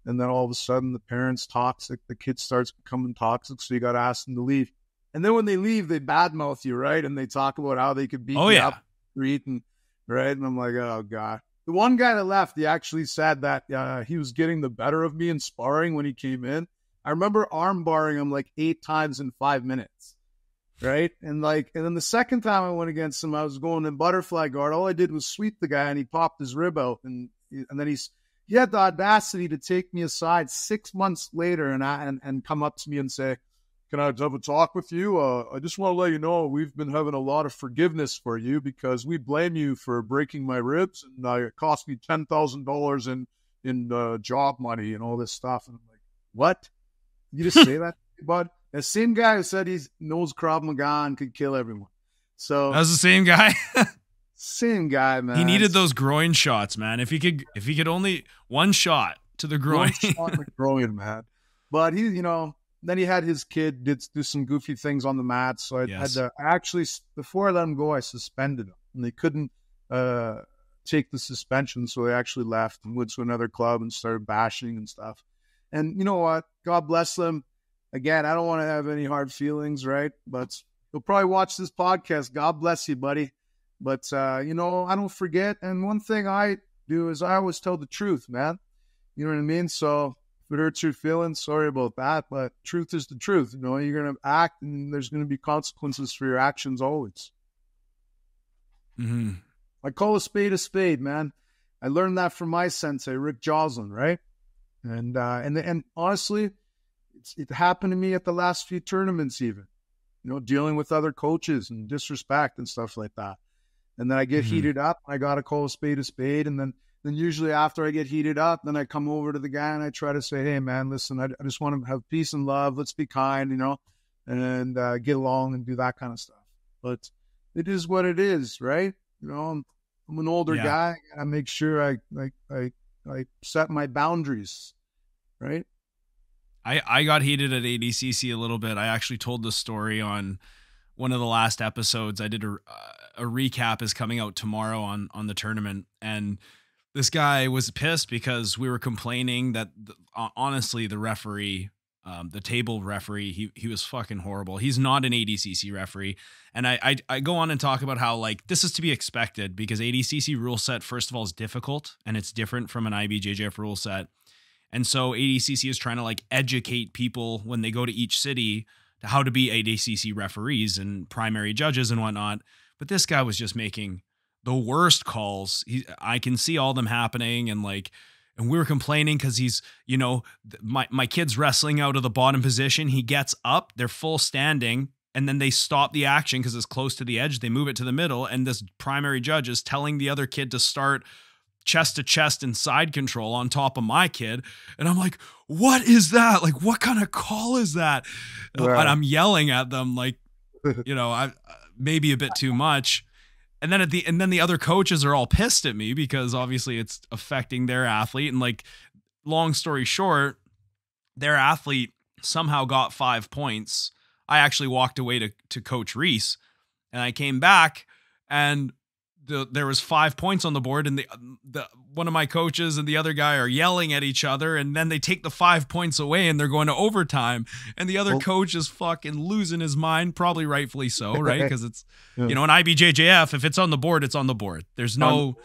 and then all of a sudden the parent's toxic, the kid starts becoming toxic, so you got to ask them to leave. And then when they leave, they badmouth you, right? And they talk about how they could beat you up in the street, and right? And I'm like, oh God. The one guy that left, he actually said that he was getting the better of me in sparring when he came in. I remember arm barring him like 8 times in 5 minutes, right? And then the second time I went against him, I was going in butterfly guard. All I did was sweep the guy, and he popped his rib out. And then he had the audacity to take me aside 6 months later and come up to me and say, "Can I have a talk with you? I just want to let you know we've been having a lot of forgiveness for you because we blame you for breaking my ribs, and it cost me $10,000 in job money and all this stuff." And I'm like, "What? You just say that, bud?" The same guy who said he knows Krav Maga and could kill everyone. So that was the same guy. same guy, man. He needed those groin shots, man. If he could only one shot to the groin. One shot in the groin, man. But he, you know, then he had his kid do some goofy things on the mat. So I had to actually, before I let him go, I suspended him, and they couldn't take the suspension, so they actually left and went to another club and started bashing and stuff. And you know what? God bless them. Again, I don't want to have any hard feelings, right? But he'll probably watch this podcast. God bless you, buddy. But, you know, I don't forget. And one thing I do is I always tell the truth, man. You know what I mean? So if it hurts your feelings, sorry about that. But truth is the truth. You know, you're going to act and there's going to be consequences for your actions always. Mm-hmm. I call a spade, man. I learned that from my sensei, Jeff Joslin, right? And honestly, it happened to me at the last few tournaments even, you know, dealing with other coaches and disrespect and stuff like that. And then I get heated up. I got to call a spade. And then usually after I get heated up, then I come over to the guy and I try to say, hey, man, listen, I just want to have peace and love. Let's be kind, you know, and get along and do that kind of stuff. But it is what it is, right? You know, I'm an older guy. I make sure I set my boundaries, right? I got heated at ADCC a little bit. I actually told the story on one of the last episodes. I did a recap is coming out tomorrow on the tournament. And this guy was pissed because we were complaining that honestly, the referee, the table referee, he was fucking horrible. He's not an ADCC referee. And I go on and talk about how like this is to be expected because ADCC rule set, first of all, is difficult and it's different from an IBJJF rule set. And so ADCC is trying to like educate people when they go to each city to how to be ADCC referees and primary judges and whatnot. But this guy was just making the worst calls. I can see all them happening. And we were complaining because he's, you know, my kid's wrestling out of the bottom position. He gets up, they're full standing, and then they stop the action because it's close to the edge. They move it to the middle. And this primary judge is telling the other kid to start chest to chest and side control on top of my kid. And I'm like, what is that? Like, what kind of call is that? Wow. And I'm yelling at them like, you know, I maybe a bit too much. And then then the other coaches are all pissed at me because obviously it's affecting their athlete. And like, long story short, their athlete somehow got 5 points. I actually walked away to Coach Reese, and I came back and there was 5 points on the board, and the one of my coaches and the other guy are yelling at each other, and then they take the 5 points away and they're going to overtime, and the other coach is fucking losing his mind, probably rightfully so, right? Because it's you know, an IBJJF, if it's on the board, it's on the board. There's no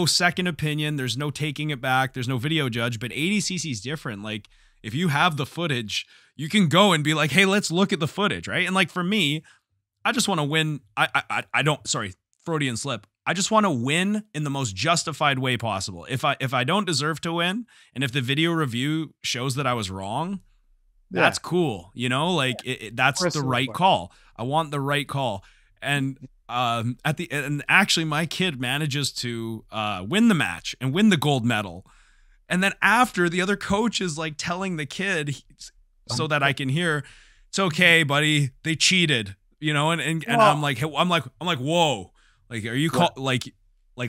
second opinion, there's no taking it back, there's no video judge. But ADCC is different. Like if you have the footage, you can go and be like, hey, let's look at the footage, right? And like for me, I just want to win. I don't, sorry, Freudian slip. I just want to win in the most justified way possible. If I don't deserve to win, and if the video review shows that I was wrong, that's cool. You know, like that's the right call. I want the right call. And and actually my kid manages to win the match and win the gold medal. And then after, the other coach is like telling the kid so that I can hear, it's okay, buddy, they cheated, you know, and I'm like, whoa. Like, are you like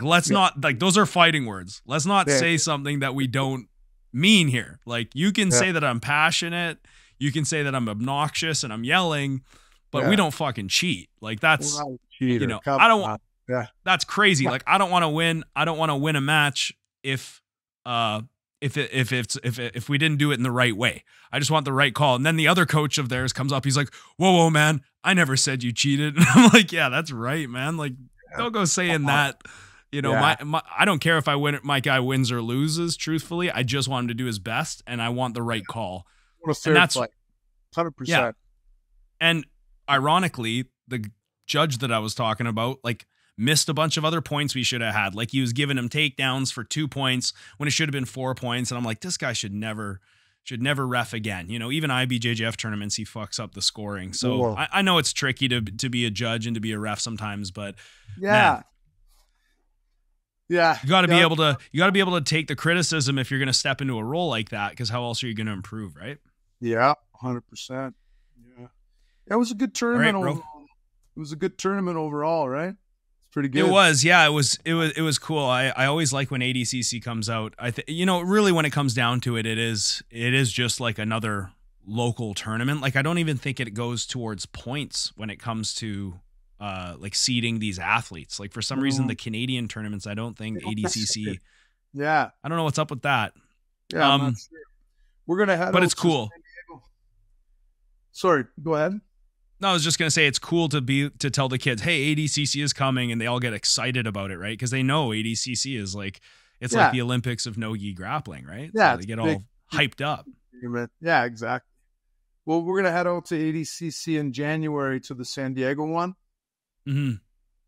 let's not, like, those are fighting words. Let's not say something that we don't mean here. Like, you can say that I'm passionate. You can say that I'm obnoxious and I'm yelling, but we don't fucking cheat. Like, that's, you know, I don't want, that's crazy. Like, I don't want to win. I don't want to win a match if we didn't do it in the right way. I just want the right call. And then the other coach of theirs comes up. He's like, whoa, man, I never said you cheated. And I'm like, yeah, that's right, man. Like, don't go saying that. You know, I don't care if my guy wins or loses. Truthfully, I just want him to do his best, and I want the right call. And that's 100%. Yeah. And ironically, the judge that I was talking about, like, missed a bunch of other points we should have had. Like, he was giving him takedowns for 2 points when it should have been 4 points. And I'm like, this guy should never ref again. You know, even IBJJF tournaments, he fucks up the scoring. So I know it's tricky to be a judge and to be a ref sometimes, but man, you got to be able to take the criticism if you're going to step into a role like that, because how else are you going to improve, right? Yeah, 100%. Yeah. It was a good tournament. All right, bro. It was a good tournament overall, right? It's pretty good. It was, yeah. It was cool. I always like when ADCC comes out. Really, when it comes down to it, it is just like another local tournament. Like, I don't even think it goes towards points when it comes to like seeding these athletes. Like, for some reason, the Canadian tournaments, I don't think ADCC. Yeah, I don't know what's up with that. Yeah, I'm not sure. We're gonna head, but it's cool. Sorry, go ahead. No, I was just gonna say it's cool to tell the kids, hey, ADCC is coming, and they all get excited about it, right? Because they know ADCC is like like the Olympics of no-gi grappling, right? Yeah, so they get all hyped up. Yeah, exactly. Well, we're gonna head out to ADCC in January to the San Diego one. Mm-hmm.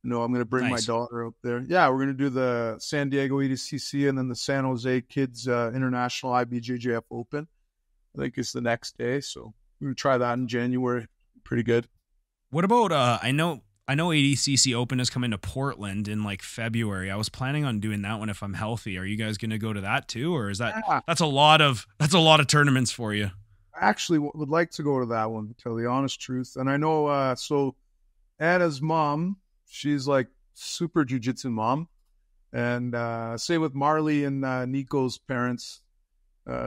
No, I'm gonna bring my daughter out there. Yeah, we're gonna do the San Diego ADCC and then the San Jose Kids International IBJJF Open. I think it's the next day, so we're gonna try that in January. Pretty good. What about I know ADCC Open is coming to Portland in like February. I was planning on doing that one if I'm healthy. Are you guys going to go to that too, or is that's a lot of tournaments for you? I actually would like to go to that one, to tell the honest truth. And I know so Anna's mom, she's like super jiu-jitsu mom, and same with Marley and Nico's parents.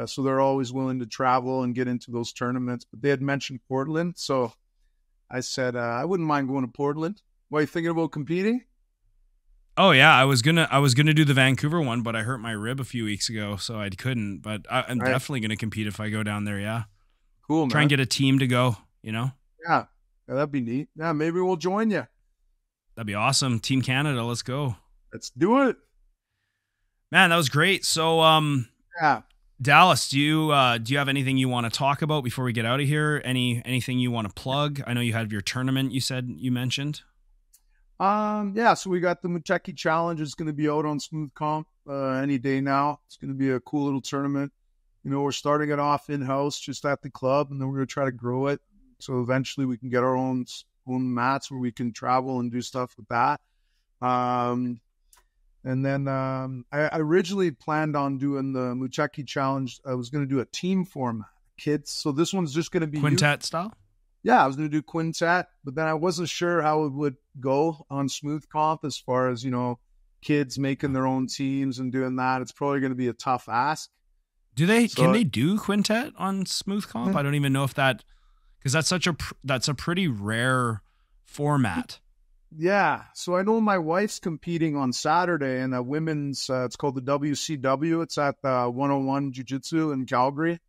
So they're always willing to travel and get into those tournaments. But they had mentioned Portland, so I said, I wouldn't mind going to Portland. Why, are you thinking about competing? Oh yeah, I was gonna do the Vancouver one, but I hurt my rib a few weeks ago, so I couldn't. But I'm definitely gonna compete if I go down there. Yeah, cool. Man. Try and get a team to go. You know. Yeah, that'd be neat. Yeah, maybe we'll join you. That'd be awesome. Team Canada, let's go. Let's do it. Man, that was great. So yeah. Dallas, do you have anything you want to talk about before we get out of here? Anything you want to plug? I know you had your tournament you mentioned. Yeah, so we got the Muteki Challenge. It's going to be out on Smooth Comp any day now. It's going to be a cool little tournament. You know, we're starting it off in-house just at the club, and then we're going to try to grow it. So eventually we can get our own mats where we can travel and do stuff with that. And then I originally planned on doing the Mucheki Challenge. I was going to do a team format, kids. So this one's just going to be quintet style? Yeah, I was going to do quintet, but then I wasn't sure how it would go on Smooth Comp as far as, you know, kids making their own teams and doing that. It's probably going to be a tough ask. Can they do quintet on Smooth Comp? I don't even know if that, because that's a pretty rare format. Yeah, so I know my wife's competing on Saturday in a women's, it's called the WCW. It's at 101 Jiu Jitsu in Calgary.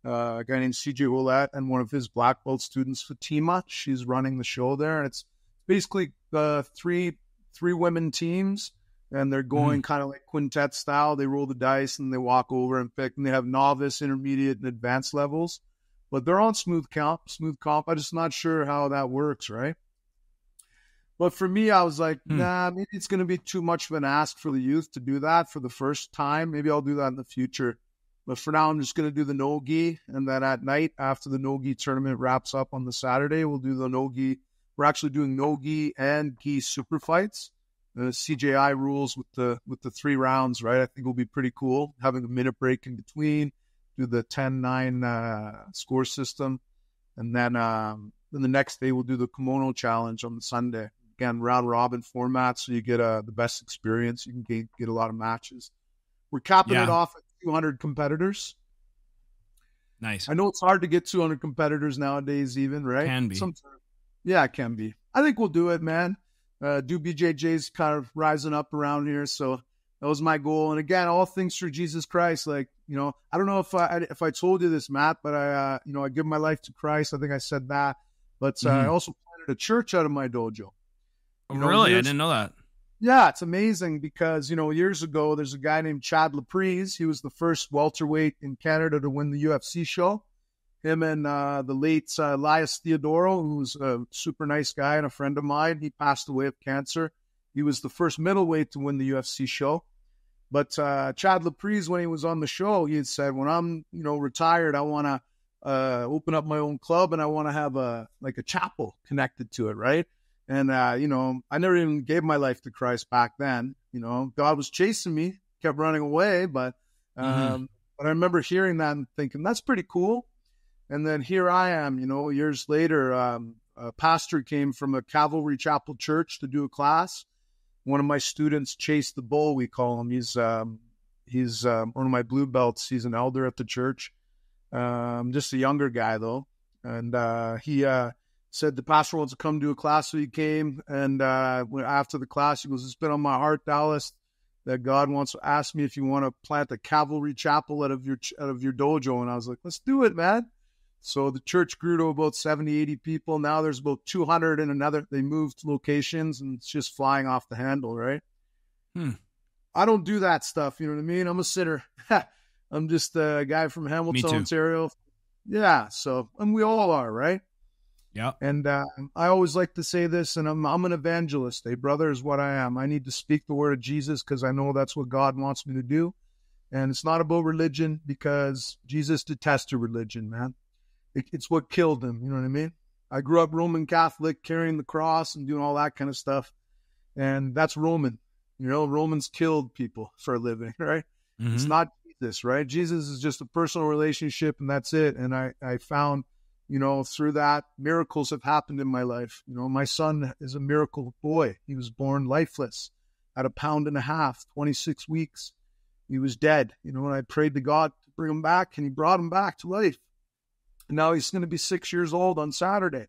A guy named CJ Ouellette and one of his black belt students, Fatima. She's running the show there. And it's basically three women teams, and they're going kind of like quintet style. They roll the dice and they walk over and pick, and they have novice, intermediate, and advanced levels. But they're on Smooth Comp. I'm just not sure how that works, right? But for me, I was like, nah, maybe it's going to be too much of an ask for the youth to do that for the first time. Maybe I'll do that in the future. But for now, I'm just going to do the no-gi. And then at night, after the no-gi tournament wraps up on the Saturday, we'll do the no-gi. We're actually doing no-gi and gi super fights. CJI rules with the 3 rounds, right? I think will be pretty cool. Having a minute break in between, do the 10-9 score system. And then the next day, we'll do the kimono challenge on the Sunday. Again, round robin format, so you get the best experience. You can get a lot of matches. We're capping it off at 200 competitors. Nice. I know it's hard to get 200 competitors nowadays, even, right? Can be. Yeah, it can be. I think we'll do it, man. DOBJJ's kind of rising up around here, so that was my goal. And again, all things through Jesus Christ. Like, you know, I don't know if I told you this, Matt, but I give my life to Christ. I think I said that. But I also planted a church out of my dojo. Really? I didn't know that. Yeah, it's amazing because, years ago, there's a guy named Chad Laprise. He was the first welterweight in Canada to win the UFC show. Him and the late Elias Theodoro, who's a super nice guy and a friend of mine, he passed away of cancer. He was the first middleweight to win the UFC show. But Chad Laprise, when he was on the show, he had said, when I'm, retired, I want to open up my own club and I want to have a chapel connected to it, right? And, I never even gave my life to Christ back then. God was chasing me, kept running away. But I remember hearing that and thinking, that's pretty cool. And then here I am, years later, a pastor came from a Cavalry Chapel church to do a class. One of my students, Chase the Bull, we call him. He's one of my blue belts. He's an elder at the church. Just a younger guy though. And he said the pastor wants to come do a class. So he came, and after the class, he goes, "It's been on my heart, Dallas, that God wants to ask me if you want to plant a Cavalry Chapel out of your dojo." And I was like, "Let's do it, man." So the church grew to about 70, 80 people. Now there's about 200 and another. They moved locations, and it's just flying off the handle, right? I don't do that stuff. You know what I mean? I'm a sinner. I'm just a guy from Hamilton, Ontario. Yeah. So, and we all are, right? Yeah. And I always like to say this, and I'm an evangelist. A brother is what I am. I need to speak the word of Jesus because I know that's what God wants me to do. And it's not about religion, because Jesus detested religion, man. It's what killed him. You know what I mean? I grew up Roman Catholic, carrying the cross and doing all that kind of stuff. And that's Roman. Romans killed people for a living, right? Mm-hmm. It's not Jesus, right? Jesus is just a personal relationship, and that's it. And I found, through that, miracles have happened in my life. My son is a miracle boy. He was born lifeless at 1.5 pounds, 26 weeks. He was dead, and I prayed to God to bring him back, and he brought him back to life. And now he's going to be 6 years old on Saturday,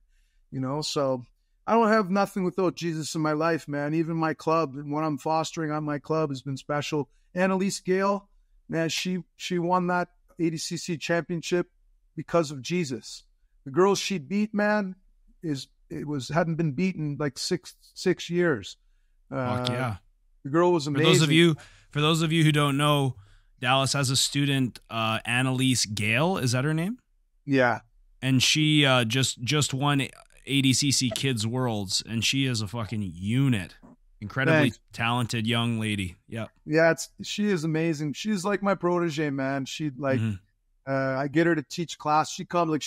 so I don't have nothing without Jesus in my life, man. Even my club and what I'm fostering on my club has been special. Annalise Gale, man, she won that ADCC championship because of Jesus. The girls she beat, man, hadn't been beaten like six years. Fuck yeah. The girl was amazing. For those of you who don't know, Dallas has a student, Annalise Gale. Is that her name? Yeah. And she just won ADCC Kids Worlds, and she is a fucking unit. Incredibly talented young lady. Yeah. Yeah, she is amazing. She's like my protege, man. She I get her to teach class. She's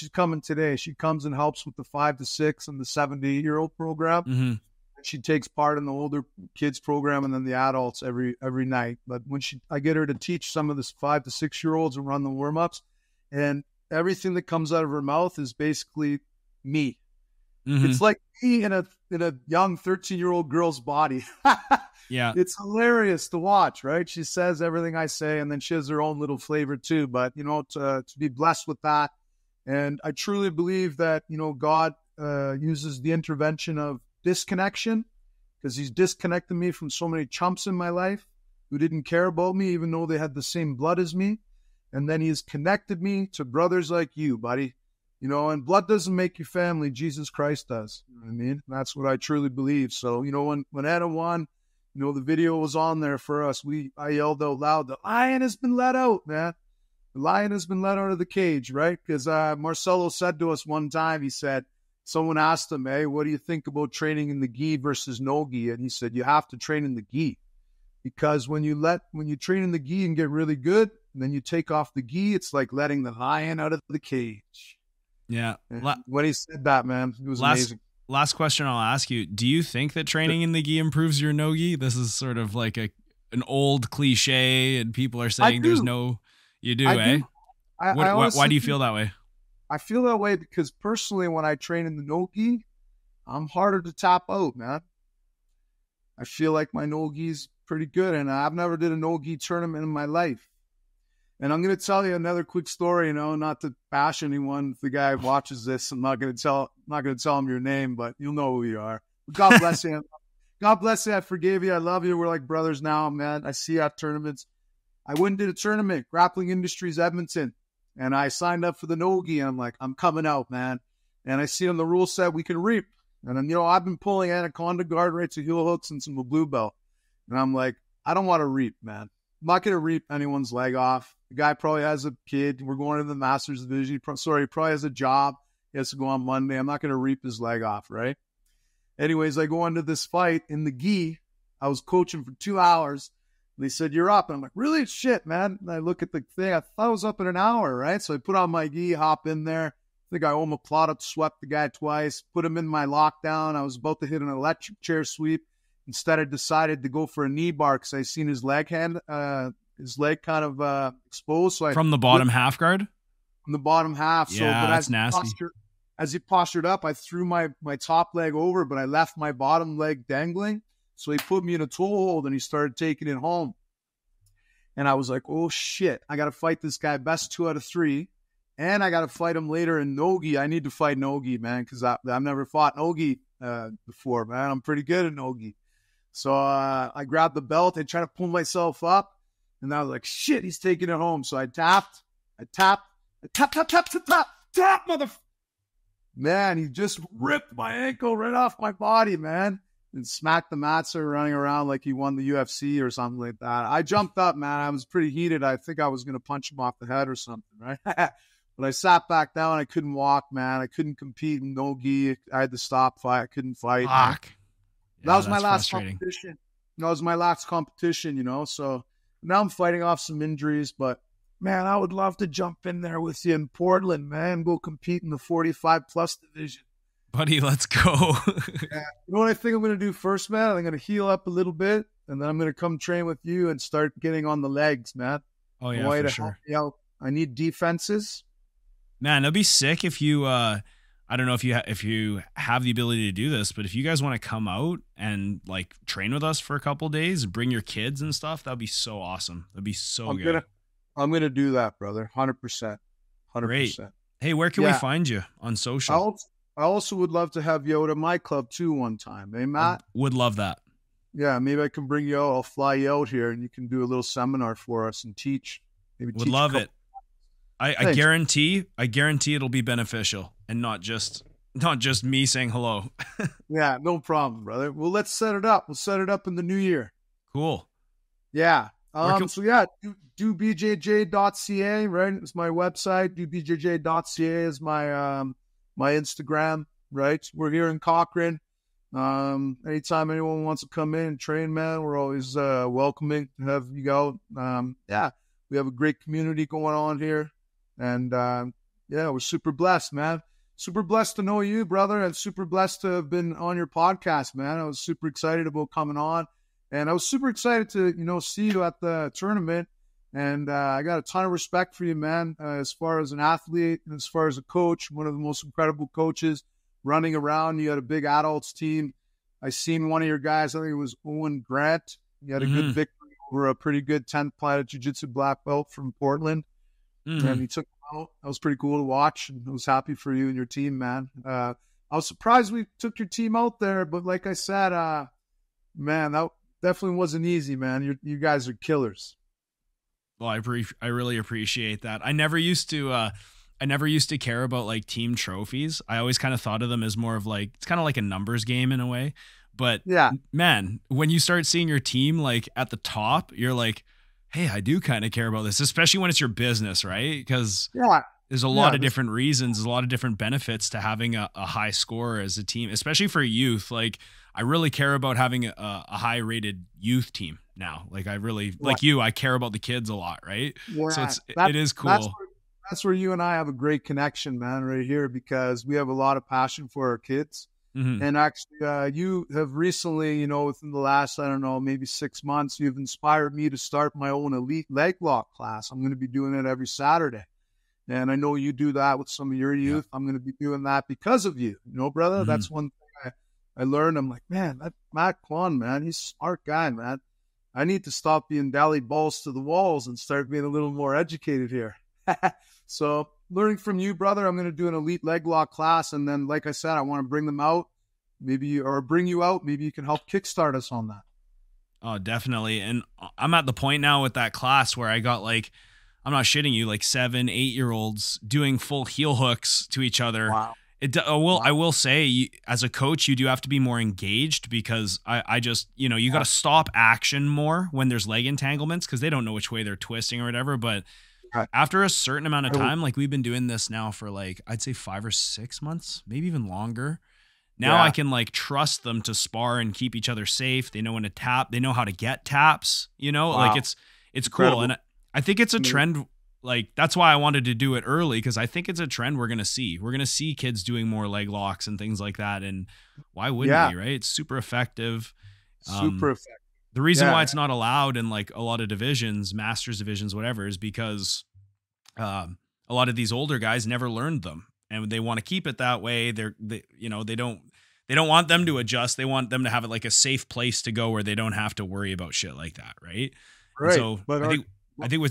coming today. She comes and helps with the 5 to 6 and the 7 to 8-year-old program. Mm-hmm. She takes part in the older kids program and then the adults every night. But when I get her to teach some of the 5 to 6-year-olds and run the warm-ups, and everything that comes out of her mouth is basically me. Mm-hmm. It's like me in a young 13-year-old girl's body. Yeah. It's hilarious to watch, right? She says everything I say, and then she has her own little flavor too. But, to be blessed with that. And I truly believe that, God uses the intervention of disconnection, because he's disconnected me from so many chumps in my life who didn't care about me, even though they had the same blood as me. And then he's connected me to brothers like you, buddy. And blood doesn't make you family. Jesus Christ does. You know what I mean? And that's what I truly believe. So, when Anna won, the video was on there for us. I yelled out loud, "The lion has been let out, man. The lion has been let out of the cage," right? Because Marcelo said to us one time, he said, someone asked him, "Hey, what do you think about training in the gi versus no gi?" And he said, "You have to train in the gi, because when you train in the gi and get really good, and then you take off the gi, it's like letting the lion out of the cage." Yeah. When he said that, man, it was amazing. Last question I'll ask you. Do you think that training in the gi improves your no gi? This is sort of like an old cliche, and people are saying there's no... You do, eh? Why do you feel that way? I feel that way because personally, when I train in the no gi, I'm harder to tap out, man. I feel like my no gi's pretty good, and I've never did a no gi tournament in my life. And I'm going to tell you another quick story, not to bash anyone. If the guy watches this, I'm not going to tell him your name, but you'll know who you are. God bless you. God bless you. I forgave you. I love you. We're like brothers now, man. I see you at tournaments. I went and did a tournament, Grappling Industries Edmonton, and I signed up for the no-gi, and I'm like, I'm coming out, man. And I see on the rule set we can reap. And then, I've been pulling anaconda guard right to heel hooks and some blue belt. And I'm like, I don't want to reap, man. I'm not going to reap anyone's leg off. The guy probably has a kid. We're going to the Masters Division. He probably has a job. He has to go on Monday. I'm not going to reap his leg off, right? Anyways, I go into this fight in the gi. I was coaching for 2 hours. They said, "You're up." And I'm like, "Really? Shit, man." And I look at the thing. I thought I was up in an hour, right? So I put on my gi, hop in there. I think I omoplata swept the guy twice, put him in my lockdown. I was about to hit an electric chair sweep. Instead, I decided to go for a knee bar because I seen his leg kind of exposed. So from the bottom half guard? in the bottom half. So, Yeah, but that's nasty. as he postured up, I threw my top leg over, but I left my bottom leg dangling. So he put me in a toe hold and he started taking it home. And I was like, oh shit, I got to fight this guy best 2 out of 3. And I got to fight him later in Nogi. I need to fight Nogi, man, because I've never fought Nogi before, man. I'm pretty good at Nogi. So I grabbed the belt. I tried to pull myself up. And I was like, shit, he's taking it home. So I tapped, mother. Man, he just ripped my ankle right off my body, man. And smacked the matzo running around like he won the UFC or something like that. I jumped up, man. I was pretty heated. I think I was going to punch him off the head or something, right? But I sat back down. I couldn't walk, man. I couldn't compete in no-gi. I had to stop fight. I couldn't fight. Fuck. That was my last competition. That was my last competition, you know. So now I'm fighting off some injuries. But, man, I would love to jump in there with you in Portland, man. Go compete in the 45-plus division. Buddy, let's go. Yeah. You know what I think I'm going to do first, man? I'm going to heal up a little bit, and then I'm going to come train with you and start getting on the legs, man. Oh, yeah, for sure. I need defenses. Man, that'd be sick if you, I don't know if you have the ability to do this, but if you guys want to come out and like train with us for a couple of days, bring your kids and stuff, that'd be so awesome. That'd be so good. I'm going to do that, brother. 100%. 100%. Great. Hey, where can we find you on social? I also would love to have you out at my club too one time. Hey, Matt? Would love that. Yeah, maybe I can bring you out. I'll fly you out here and you can do a little seminar for us and teach. Would love it. I guarantee it'll be beneficial and not just me saying hello. Yeah, no problem, brother. Well, let's set it up. We'll set it up in the new year. Cool. Yeah. Do BJJ.ca, right? It's my website. DOBJJ.ca is my my Instagram, right? We're here in Cochrane. Anytime anyone wants to come in and train, man, we're always welcoming to have you go. We have a great community going on here. And we're super blessed, man. Super blessed to know you, brother, and super blessed to have been on your podcast, man. I was super excited about coming on. And I was super excited to, see you at the tournament. And I got a ton of respect for you, man, as far as an athlete and as far as a coach, one of the most incredible coaches running around. You had a big adults team. I seen one of your guys, I think it was Owen Grant. You had a good victory over a pretty good 10th planet Jiu Jitsu black belt from Portland. And he took him out. That was pretty cool to watch. And I was happy for you and your team, man. I was surprised we took your team out there. But like I said, man, that definitely wasn't easy, man. You guys are killers. Well, I really appreciate that. I never used to care about like team trophies. I always kind of thought of them as more of like, it's kind of like a numbers game in a way. But yeah, man, when you start seeing your team like at the top, you're like, hey, I do kind of care about this, especially when it's your business, right? Because there's a lot of different reasons, there's a lot of different benefits to having a high score as a team, especially for youth. Like I really care about having a high rated youth team now. Like I really, like you, I care about the kids a lot, right? Yeah, so it is cool. That's where you and I have a great connection, man, right here, because we have a lot of passion for our kids. And actually, you have recently, within the last, I don't know, maybe 6 months, you've inspired me to start my own elite leg lock class. I'm going to be doing it every Saturday. And I know you do that with some of your youth. Yeah. I'm going to be doing that because of you, brother. That's one thing I learned. I'm like, man, that Matt Kwan, man, he's a smart guy, man. I need to stop being dally balls to the walls and start being a little more educated here. So learning from you, brother, I'm going to do an elite leg lock class. And then, like I said, I want to bring them out, bring you out. Maybe you can help kickstart us on that. Oh, definitely. And I'm at the point now with that class where I got like, I'm not shitting you, like 7-8 year olds doing full heel hooks to each other. Wow. I will say, as a coach, you do have to be more engaged because I just, you got to stop action more when there's leg entanglements because they don't know which way they're twisting or whatever. But after a certain amount of time, like we've been doing this now for like, I'd say 5 or 6 months, maybe even longer. Now I can like trust them to spar and keep each other safe. They know when to tap. They know how to get taps, like it's incredible. Cool. And I think it's a trend. Like that's why I wanted to do it early. Cause I think it's a trend we're going to see kids doing more leg locks and things like that. And why wouldn't we, right? It's super effective. Super effective. The reason why it's not allowed in like a lot of divisions, masters divisions, whatever, is because a lot of these older guys never learned them, and they want to keep it that way. They don't want them to adjust. They want them to have it like a safe place to go where they don't have to worry about shit like that. Right. Right. So I think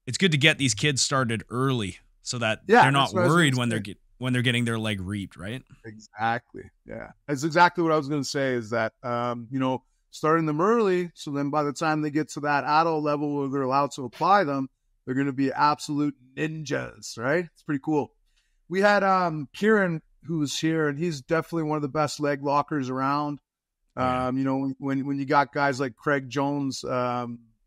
it's good to get these kids started early so that they're not worried when they're getting their leg reaped. Right. Exactly. Yeah. That's exactly what I was going to say, is that, starting them early. So then by the time they get to that adult level where they're allowed to apply them, they're going to be absolute ninjas. Right. It's pretty cool. We had, Kieran, who was here, and he's definitely one of the best leg lockers around. When you got guys like Craig Jones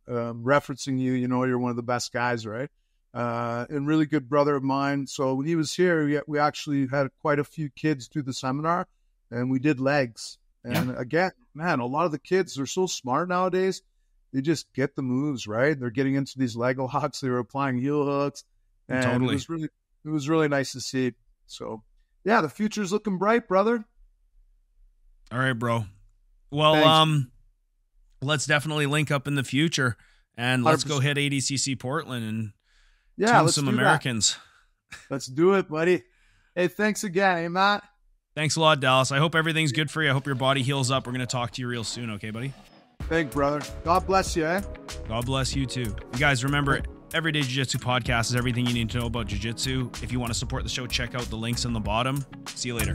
referencing you, you're one of the best guys, right? And really good brother of mine. So when he was here, we actually had quite a few kids do the seminar, and we did legs. And again, man, a lot of the kids are so smart nowadays. They just get the moves, right? They're getting into these leg locks. They were applying heel hooks, and totally. It was really nice to see. So yeah, the future's looking bright, brother. All right, bro. Well, Thanks. Let's definitely link up in the future, and let's 100%. go hit ADCC Portland and let's some do Americans. That. Let's do it, buddy. Hey, thanks again, hey, Matt. Thanks a lot, Dallas. I hope everything's good for you. I hope your body heals up. We're going to talk to you real soon, okay, buddy? Thank, brother. God bless you, eh? God bless you, too. You guys, remember, Everyday Jiu-Jitsu Podcast is everything you need to know about Jiu-Jitsu. If you want to support the show, check out the links in the bottom. See you later.